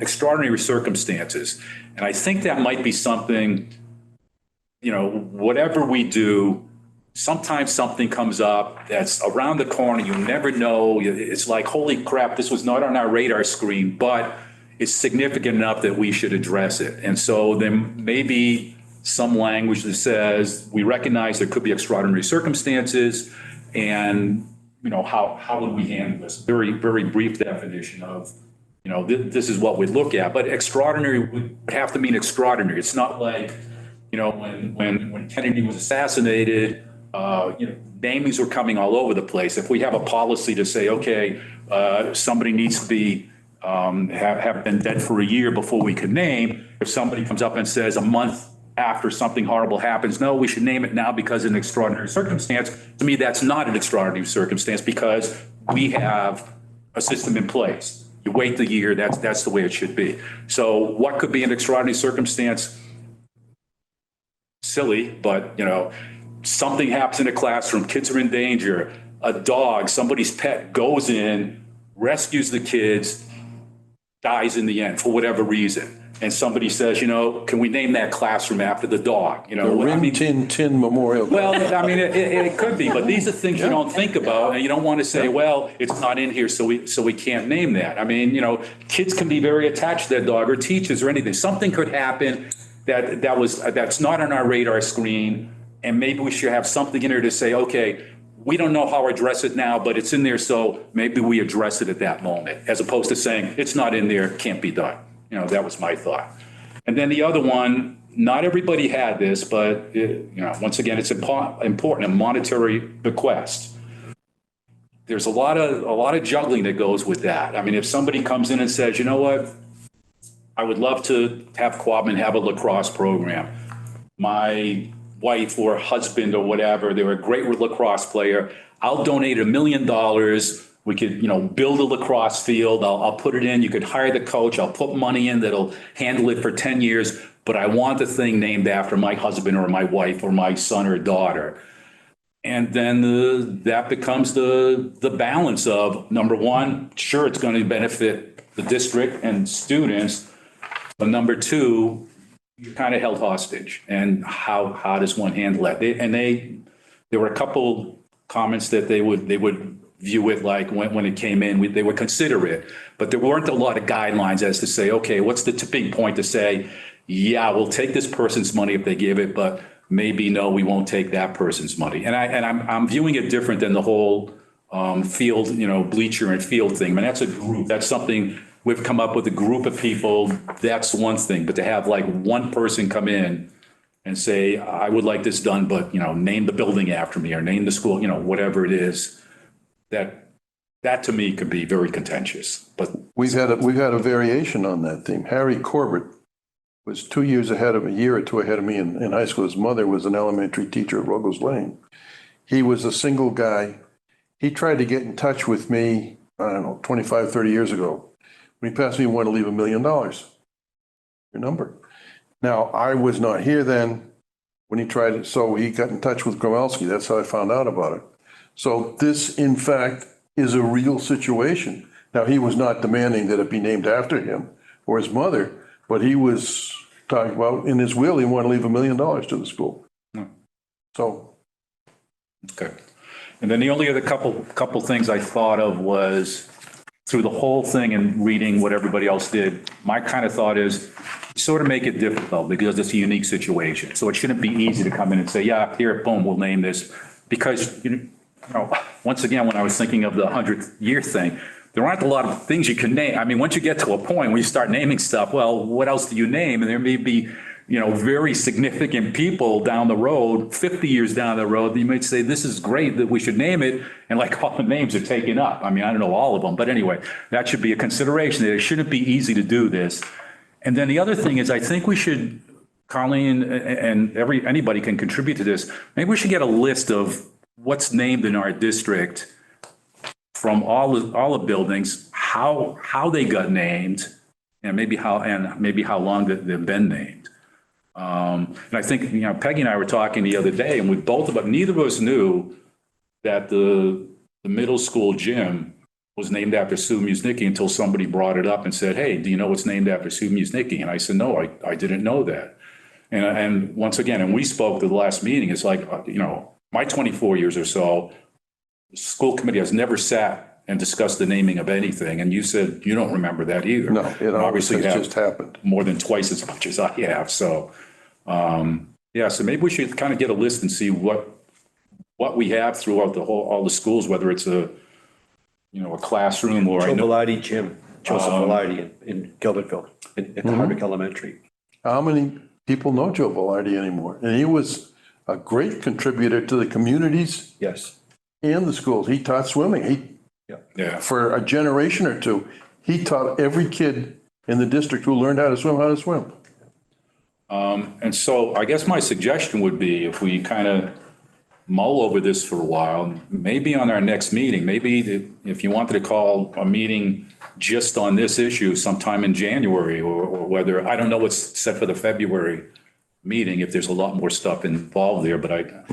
extraordinary circumstances. And I think that might be something, whatever we do, sometimes something comes up that's around the corner. You never know. It's like, holy crap, this was not on our radar screen, but it's significant enough that we should address it. And so then maybe some language that says, we recognize there could be extraordinary circumstances and how would we handle this? Very, very brief definition of, this is what we'd look at, but extraordinary would have to mean extraordinary. It's not like, when Kennedy was assassinated, namings were coming all over the place. If we have a policy to say, okay, somebody needs to be, have been dead for a year before we could name, if somebody comes up and says a month after something horrible happens, no, we should name it now because of an extraordinary circumstance. To me, that's not an extraordinary circumstance because we have a system in place. You wait the year, that's the way it should be. So what could be an extraordinary circumstance? Silly, but something happens in a classroom, kids are in danger, a dog, somebody's pet goes in, rescues the kids, dies in the end for whatever reason. And somebody says, can we name that classroom after the dog? The Rin Tin Tin Memorial. Well, I mean, it could be, but these are things you don't think about, and you don't want to say, well, it's not in here, so we can't name that. I mean, kids can be very attached to their dog, or teachers, or anything. Something could happen that's not on our radar screen, and maybe we should have something in there to say, okay, we don't know how to address it now, but it's in there, so maybe we address it at that moment, as opposed to saying it's not in there, can't be done. That was my thought. And then the other one, not everybody had this, but once again, it's important, a monetary bequest. There's a lot of juggling that goes with that. I mean, if somebody comes in and says, you know what, I would love to have Quabbin have a lacrosse program. My wife or husband or whatever, they were a great lacrosse player. I'll donate $1 million. We could, build a lacrosse field. I'll put it in. You could hire the coach. I'll put money in that'll handle it for 10 years. But I want the thing named after my husband or my wife or my son or daughter. And then that becomes the balance of, number one, sure, it's going to benefit the district and students. But number two, you're kind of held hostage. And how does one handle that? There were a couple comments that they would view it like when it came in, they would consider it, but there weren't a lot of guidelines as to say, okay, what's the tipping point to say, yeah, we'll take this person's money if they give it, but maybe no, we won't take that person's money. And I'm viewing it different than the whole field, bleacher and field thing. I mean, that's a group. That's something we've come up with, a group of people. That's one thing, but to have like one person come in and say, I would like this done, but name the building after me or name the school, whatever it is. That to me could be very contentious, but We've had a variation on that theme. Harry Corbett was a year or two ahead of me in high school. His mother was an elementary teacher at Ruggles Lane. He was a single guy. He tried to get in touch with me, I don't know, 25, 30 years ago. When he passed me, he wanted to leave $1 million. Your number. Now, I was not here then when he tried it, so he got in touch with Gromelsky. That's how I found out about it. So this, in fact, is a real situation. Now, he was not demanding that it be named after him or his mother, but he was talking about, in his will, he wanted to leave $1 million to the school. So. okay. And then the only other couple things I thought of was through the whole thing and reading what everybody else did, my kind of thought is sort of make it difficult because it's a unique situation. So it shouldn't be easy to come in and say, yeah, here, boom, we'll name this. Because, once again, when I was thinking of the 100th year thing, there aren't a lot of things you can name. I mean, once you get to a point where you start naming stuff, well, what else do you name? And there may be very significant people down the road, 50 years down the road, you might say, this is great that we should name it. And like all the names are taken up. I mean, I don't know all of them, but anyway, that should be a consideration. It shouldn't be easy to do this. And then the other thing is, I think we should, Colleen and anybody can contribute to this. Maybe we should get a list of what's named in our district from all the buildings, how they got named, and maybe how long they've been named. And I think, Peggy and I were talking the other day, and neither of us knew that the middle school gym was named after Sue Musnicki until somebody brought it up and said, hey, do you know what's named after Sue Musnicki? And I said, no, I didn't know that. And once again, and we spoke at the last meeting, it's like, my 24 years or so, the school committee has never sat and discussed the naming of anything. And you said you don't remember that either. No, it obviously just happened. More than twice as much as I have. So, so maybe we should kind of get a list and see what we have throughout all the schools, whether it's a classroom or. Joe Velarde Gym, Joseph Velarde in Gilbertville, at the Hardwick Elementary. How many people know Joe Velarde anymore? And he was a great contributor to the communities. Yes. And the schools. He taught swimming. For a generation or two, he taught every kid in the district who learned how to swim. And so I guess my suggestion would be, if we kind of mull over this for a while, maybe on our next meeting, maybe if you wanted to call a meeting just on this issue sometime in January, or whether, I don't know what's set for the February meeting, if there's a lot more stuff involved there, but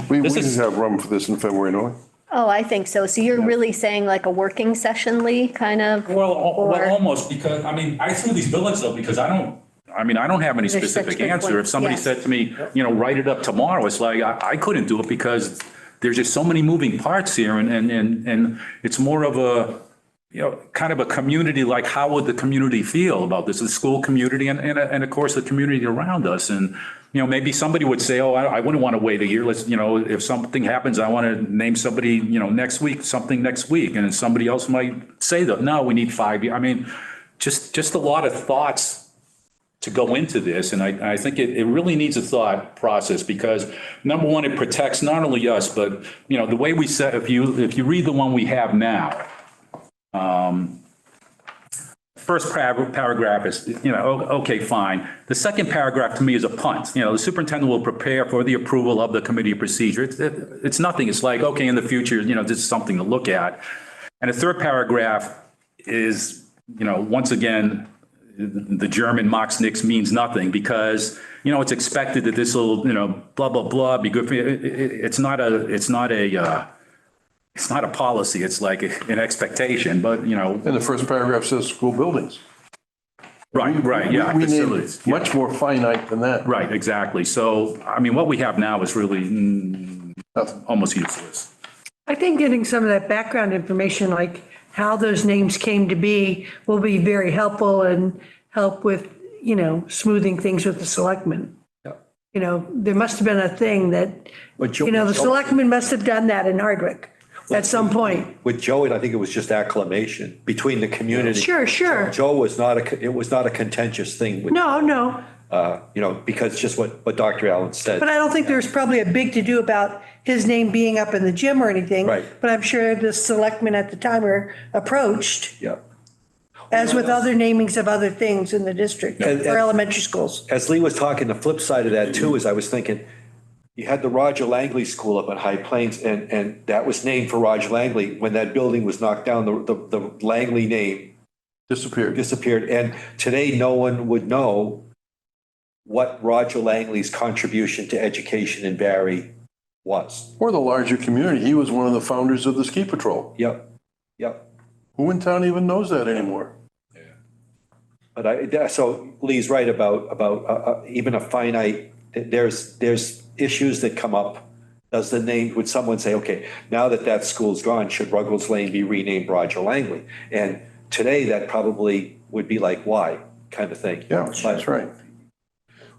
We didn't have room for this in February, no? Oh, I think so. So you're really saying like a working session, Lee, kind of? Well, or- almost, because, I threw these bullets up because I don't have any They're such specific good answer. If points, somebody yes. said to me, write it up tomorrow, it's like, I couldn't do it because there's just so many moving parts here, and it's more of a, kind of a community, like how would the community feel about this, the school community and of course the community around us. And, maybe somebody would say, oh, I wouldn't want to wait a year. Let's, if something happens, I want to name somebody, next week, something next week. And then somebody else might say that, no, we need 5 years. Just a lot of thoughts to go into this. And I think it really needs a thought process, because number one, it protects not only us, but, the way we said, if you read the one we have now, first paragraph is, okay, fine. The second paragraph to me is a punt. The superintendent will prepare for the approval of the committee procedure. It's nothing. It's like, okay, in the future, this is something to look at. And the third paragraph is, once again, the German Max Nix means nothing, because, it's expected that this will, blah, blah, blah, be good for you. It's not a policy. It's like an expectation, but, And the first paragraph says school buildings. Right, yeah. We need Facilities. Yeah. much more finite than that. Right, exactly. So, what we have now is really almost useless. I think getting some of that background information, like how those names came to be, will be very helpful and help with, smoothing things with the selectmen. There must have been a thing that, the selectmen must have done that in Hardwick at some point. With Joe, I think it was just acclamation between the community. Sure. Joe was it was not a contentious thing with, No, because just what Dr. Allen said. but I don't think there's probably a big to-do about his name being up in the gym or anything. Right. But I'm sure the selectmen at the time were approached, Yeah. as with other namings of other things in the district for elementary schools. As Lee was talking, the flip side of that too is I was thinking, you had the Roger Langley School up in High Plains, and that was named for Roger Langley. When that building was knocked down, the Langley name disappeared. And today, no one would know what Roger Langley's contribution to education in Barry was. Or the larger community. He was one of the founders of the ski patrol. Yep. Who in town even knows that anymore? But so Lee's right about even a finite, there's issues that come up. Would someone say, okay, now that school's gone, should Ruggles Lane be renamed Roger Langley? And today that probably would be like, why, kind of thing. Yeah, that's right.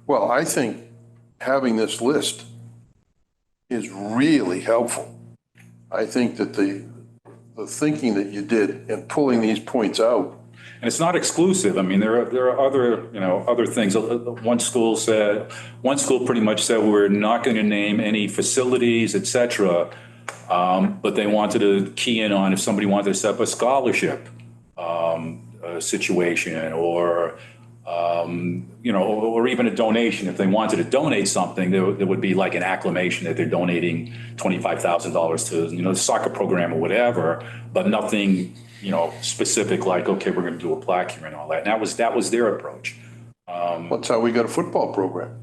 Well, I think having this list is really helpful. I think that the thinking that you did in pulling these points out And it's not exclusive. I mean, there are other, other things. One school pretty much said, we're not going to name any facilities, et cetera. But they wanted to key in on if somebody wanted to set up a scholarship situation or, or even a donation. If they wanted to donate something, there would be like an acclamation that they're donating $25,000 to, the soccer program or whatever, but nothing, specific like, okay, we're going to do a plaque here and all that. And that was their approach. That's how we got a football program.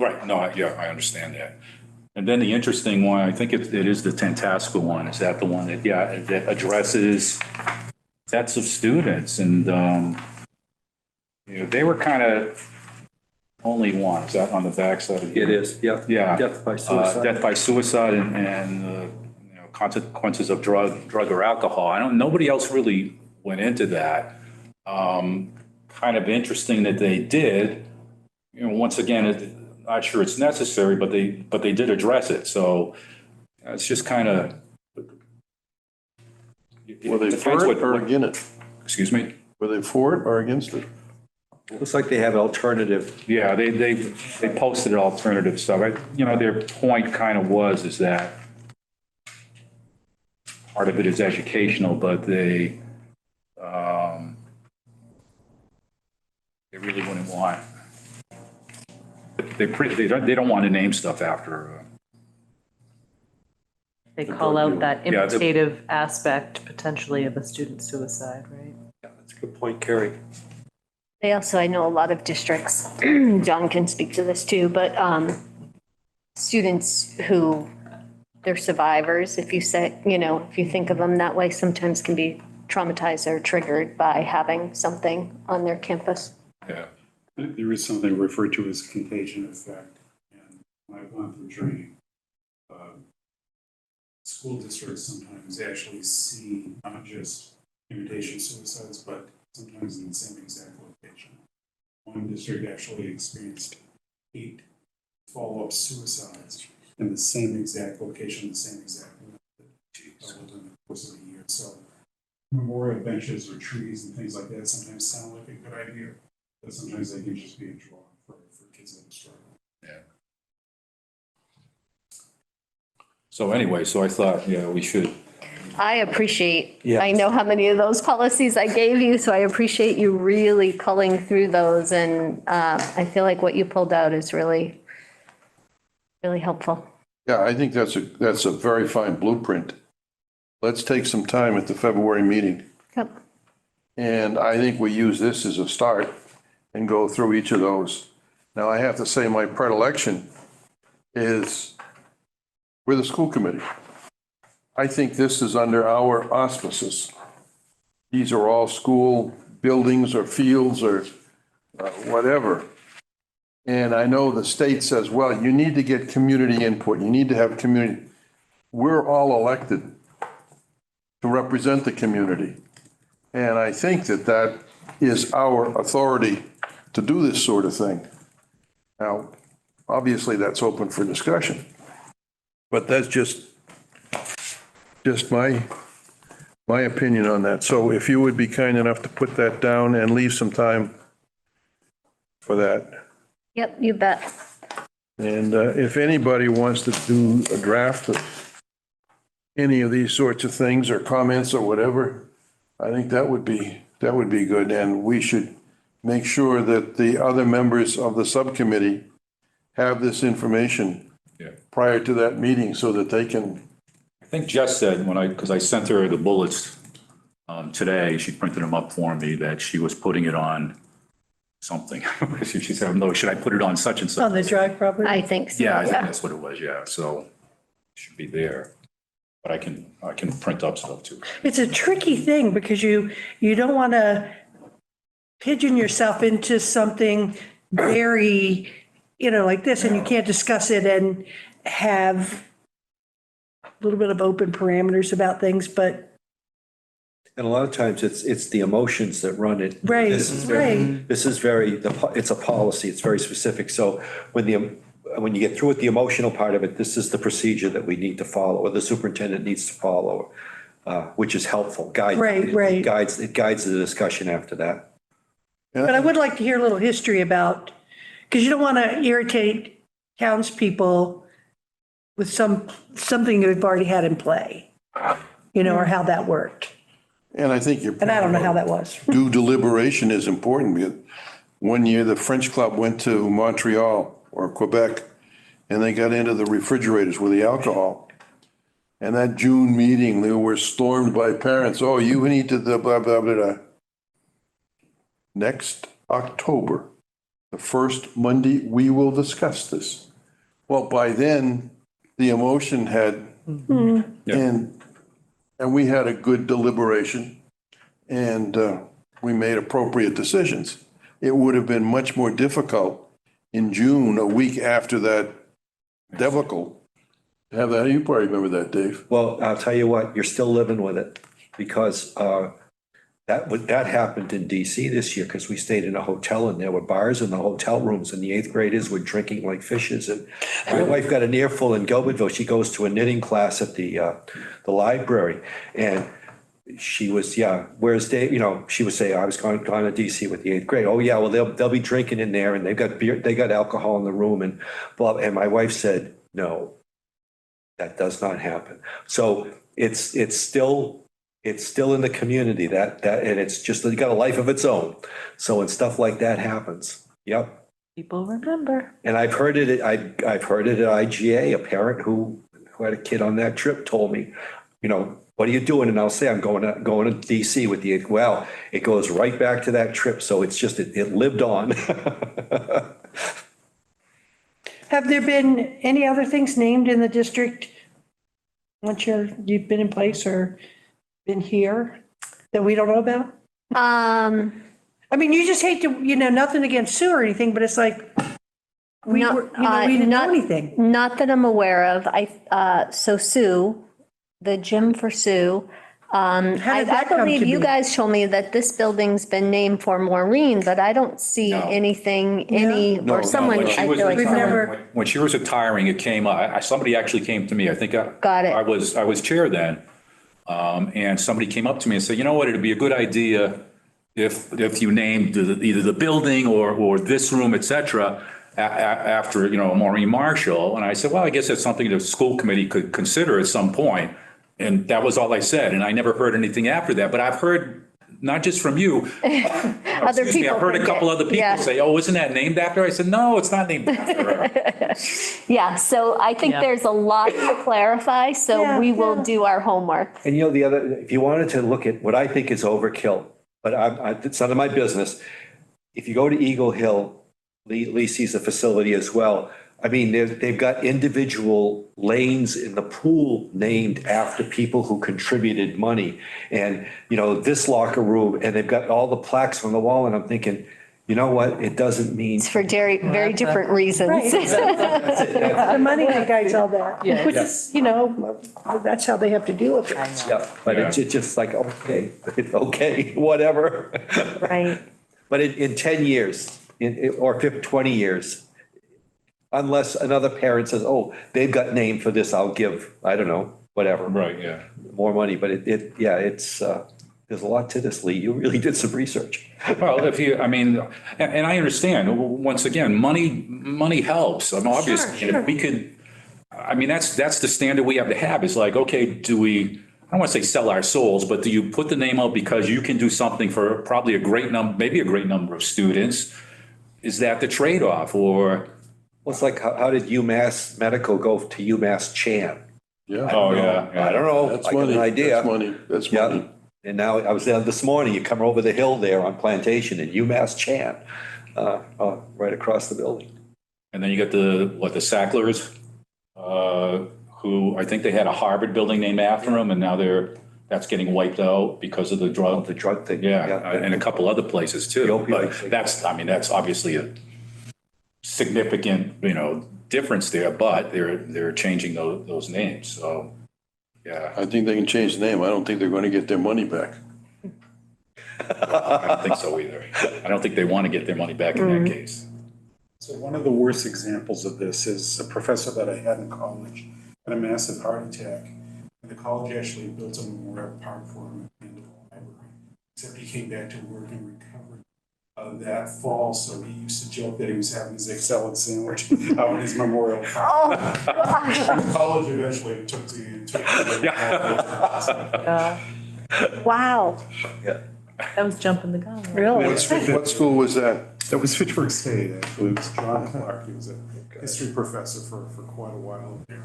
Right. No, I understand that. And then the interesting one, I think it is the Tantasco one. Is that the one that, that addresses sets of students? And, they were kind of only one. Is that on the backside of the? It is, yeah. Yeah. Death by suicide. Death by suicide and consequences of drug or alcohol. Nobody else really went into that. Kind of interesting that they did. Once again, not sure it's necessary, but they did address it. So it's just kind of. Were they for it or against it? Excuse me? Were they for it or against it? Looks like they have an alternative. Yeah, they posted alternative stuff. Their point kind of is that part of it is educational, but they really wouldn't want. They don't want to name stuff after. They call out that imitative aspect potentially of a student suicide, right? Yeah, that's a good point, Carrie. They also, I know a lot of districts, John can speak to this too, but students who, they're survivors, if you say, if you think of them that way, sometimes can be traumatized or triggered by having something on their campus. Yeah. There is something referred to as contagion effect. And when I've gone through training, school districts sometimes actually see not just imitation suicides, but sometimes in the same exact location. One district actually experienced 8 follow-up suicides in the same exact location, the same exact within the course of a year. So memorial benches or trees and things like that sometimes sound like a good idea, but sometimes they can just be a draw for kids that are struggling. Yeah. So anyway, I thought, we should. I appreciate, Yeah. I know how many of those policies I gave you, so I appreciate you really culling through those. And I feel like what you pulled out is really, really helpful. Yeah, I think that's a very fine blueprint. Let's take some time at the February meeting. Yep. And I think we use this as a start and go through each of those. Now, I have to say my predilection is we're the school committee. I think this is under our auspices. These are all school buildings or fields or whatever. And I know the state says, well, you need to get community input. You need to have community. We're all elected to represent the community. And I think that is our authority to do this sort of thing. Now, obviously, that's open for discussion. But that's just my opinion on that. So if you would be kind enough to put that down and leave some time for that. Yep, you bet. And if anybody wants to do a draft of any of these sorts of things or comments or whatever, I think that would be good. And we should make sure that the other members of the subcommittee have this information prior to that meeting so that they can. I think Jess said because I sent her the bullets today, she printed them up for me, that she was putting it on something. She said, no, should I put it on such and such? On the drive property? I think so. Yeah, I think that's what it was. Yeah. So it should be there, but I can print up stuff too. It's a tricky thing because you don't want to pigeon yourself into something very, like this, and you can't discuss it and have a little bit of open parameters about things, but. And a lot of times it's the emotions that run it. Right, right. This is it's a policy, it's very specific. So when you get through with the emotional part of it, this is the procedure that we need to follow, or the superintendent needs to follow. which is helpful. Right. It guides the discussion after that. But I would like to hear a little history about, because you don't want to irritate townspeople with something they've already had in play, or how that worked. And I think And I don't know how that was. due deliberation is important. Because one year, the French Club went to Montreal or Quebec, and they got into the refrigerators with the alcohol. And that June meeting, they were stormed by parents. Oh, you need to blah, blah, blah, blah. Next October, the first Monday, we will discuss this. Well, by then, the emotion had, and we had a good deliberation, and we made appropriate decisions. It would have been much more difficult in June, a week after that debacle, to have that. You probably remember that, Dave. Well, I'll tell you what, you're still living with it because that happened in DC this year because we stayed in a hotel and there were bars in the hotel rooms and the eighth graders were drinking like fishes. And my wife got an earful in Gilbertville. She goes to a knitting class at the library and she was, where's Dave? She would say, I was going to DC with the eighth grade. Oh yeah, well, they'll be drinking in there and they've got beer, they got alcohol in the room and blah. And my wife said, no, that does not happen. So it's still in the community that and it's just got a life of its own. So when stuff like that happens, yep. People remember. And I've heard it at IGA. A parent who had a kid on that trip told me, what are you doing? And I'll say I'm going to DC with the. Well, it goes right back to that trip. So it's just it lived on. Have there been any other things named in the district once you've been in place or been here that we don't know about? I mean, you just hate to, nothing against Sue or anything, but it's like, we didn't know anything. Not that I'm aware of. So Sue, the gym for Sue, How did I that come believe to you be? guys told me that this building's been named for Maureen, but I don't see anything, or someone, When I she was feel like. We've someone- never- when she was retiring, it came up, somebody actually came to me, I think. Got it. I was chair then. And somebody came up to me and said, you know what, it'd be a good idea if you named either the building or this room, et cetera, after, Maureen Marshall. And I said, well, I guess that's something the school committee could consider at some point. And that was all I said. And I never heard anything after that. But I've heard, not just from you, Other excuse me, people I've heard a think couple it. other people Yeah. say, oh, isn't that named after her? I said, no, it's not named after her. Yeah, so I think Yeah. there's a lot to clarify, so Yeah, we will yeah. do our homework. And the other, if you wanted to look at what I think is overkill, but it's none of my business. If you go to Eagle Hill, Lee sees the facility as well. I mean, they've got individual lanes in the pool named after people who contributed money. And, this locker room, and they've got all the plaques on the wall. And I'm thinking, you know what? It doesn't mean. It's for very different reasons. The money that guides all that, Yeah. which is, that's how they have to deal with it. Yeah, but it's just like, okay, whatever. Right. But in 10 years, or 20 years, unless another parent says, oh, they've got named for this, I'll give, I don't know, whatever. Right, yeah. More money, but it's, there's a lot to this, Lee. You really did some research. Well, and I understand, once again, money helps. Obviously, Sure, and if we could, that's the standard we have to have. It's like, okay, do we, I don't want to say sell our souls, but do you put the name out because you can do something for probably maybe a great number of students? Is that the trade-off? Or? Well, it's like, how did UMass Medical go to UMass Chan? Yeah. Oh, yeah. I don't know. That's I got money. an idea. That's money. That's Yeah. money. And now I was there this morning, you come over the hill there on Plantation and UMass Chan, right across the building. And then you got the Sacklers, who I think they had a Harvard building named after them, and now that's getting wiped out because of the drug. The drug thing. Yeah, and a couple other places too. The opioid But thing. that's obviously a significant, difference there, but they're changing those names, so, yeah. I think they can change the name. I don't think they're going to get their money back. I don't think so either. I don't think they want to get their money back in that case. So one of the worst examples of this is a professor that I had in college had a massive heart attack. And the college actually built a memorial park for him at the end of the library. Except he came back to work and recovered that fall, so he used to joke that he was having his egg salad sandwich out in his memorial park. The college eventually took Wow, That was jumping the gun. really? What school was that? That was Fitchburg State, actually. It was John Clark. He was a history professor for quite a while there.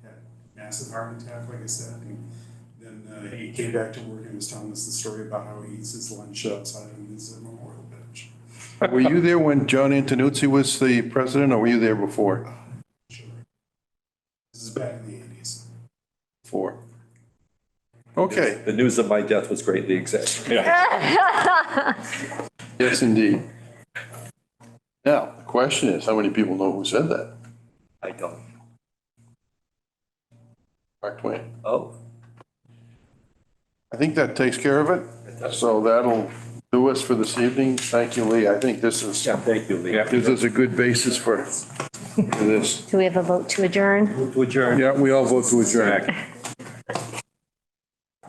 Had a massive heart attack, like I said. And then he came back to work and was telling us the story about how he eats his lunch outside on his memorial bench. Were you there when John Antonuzzi was the president, or were you there before? Sure. This is back in the 80s. Before. Okay, The news of my death was greatly exaggerated. yes, indeed. Now, the question is, how many people know who said that? I don't. Mark Twain. Oh, I think that takes care of it. So that'll do us for this evening. Thank you, Lee. I think this is, yeah, thank you, Lee. gives us a good basis for this. Do we have a vote to adjourn? Move to adjourn. Yeah, we all vote to adjourn.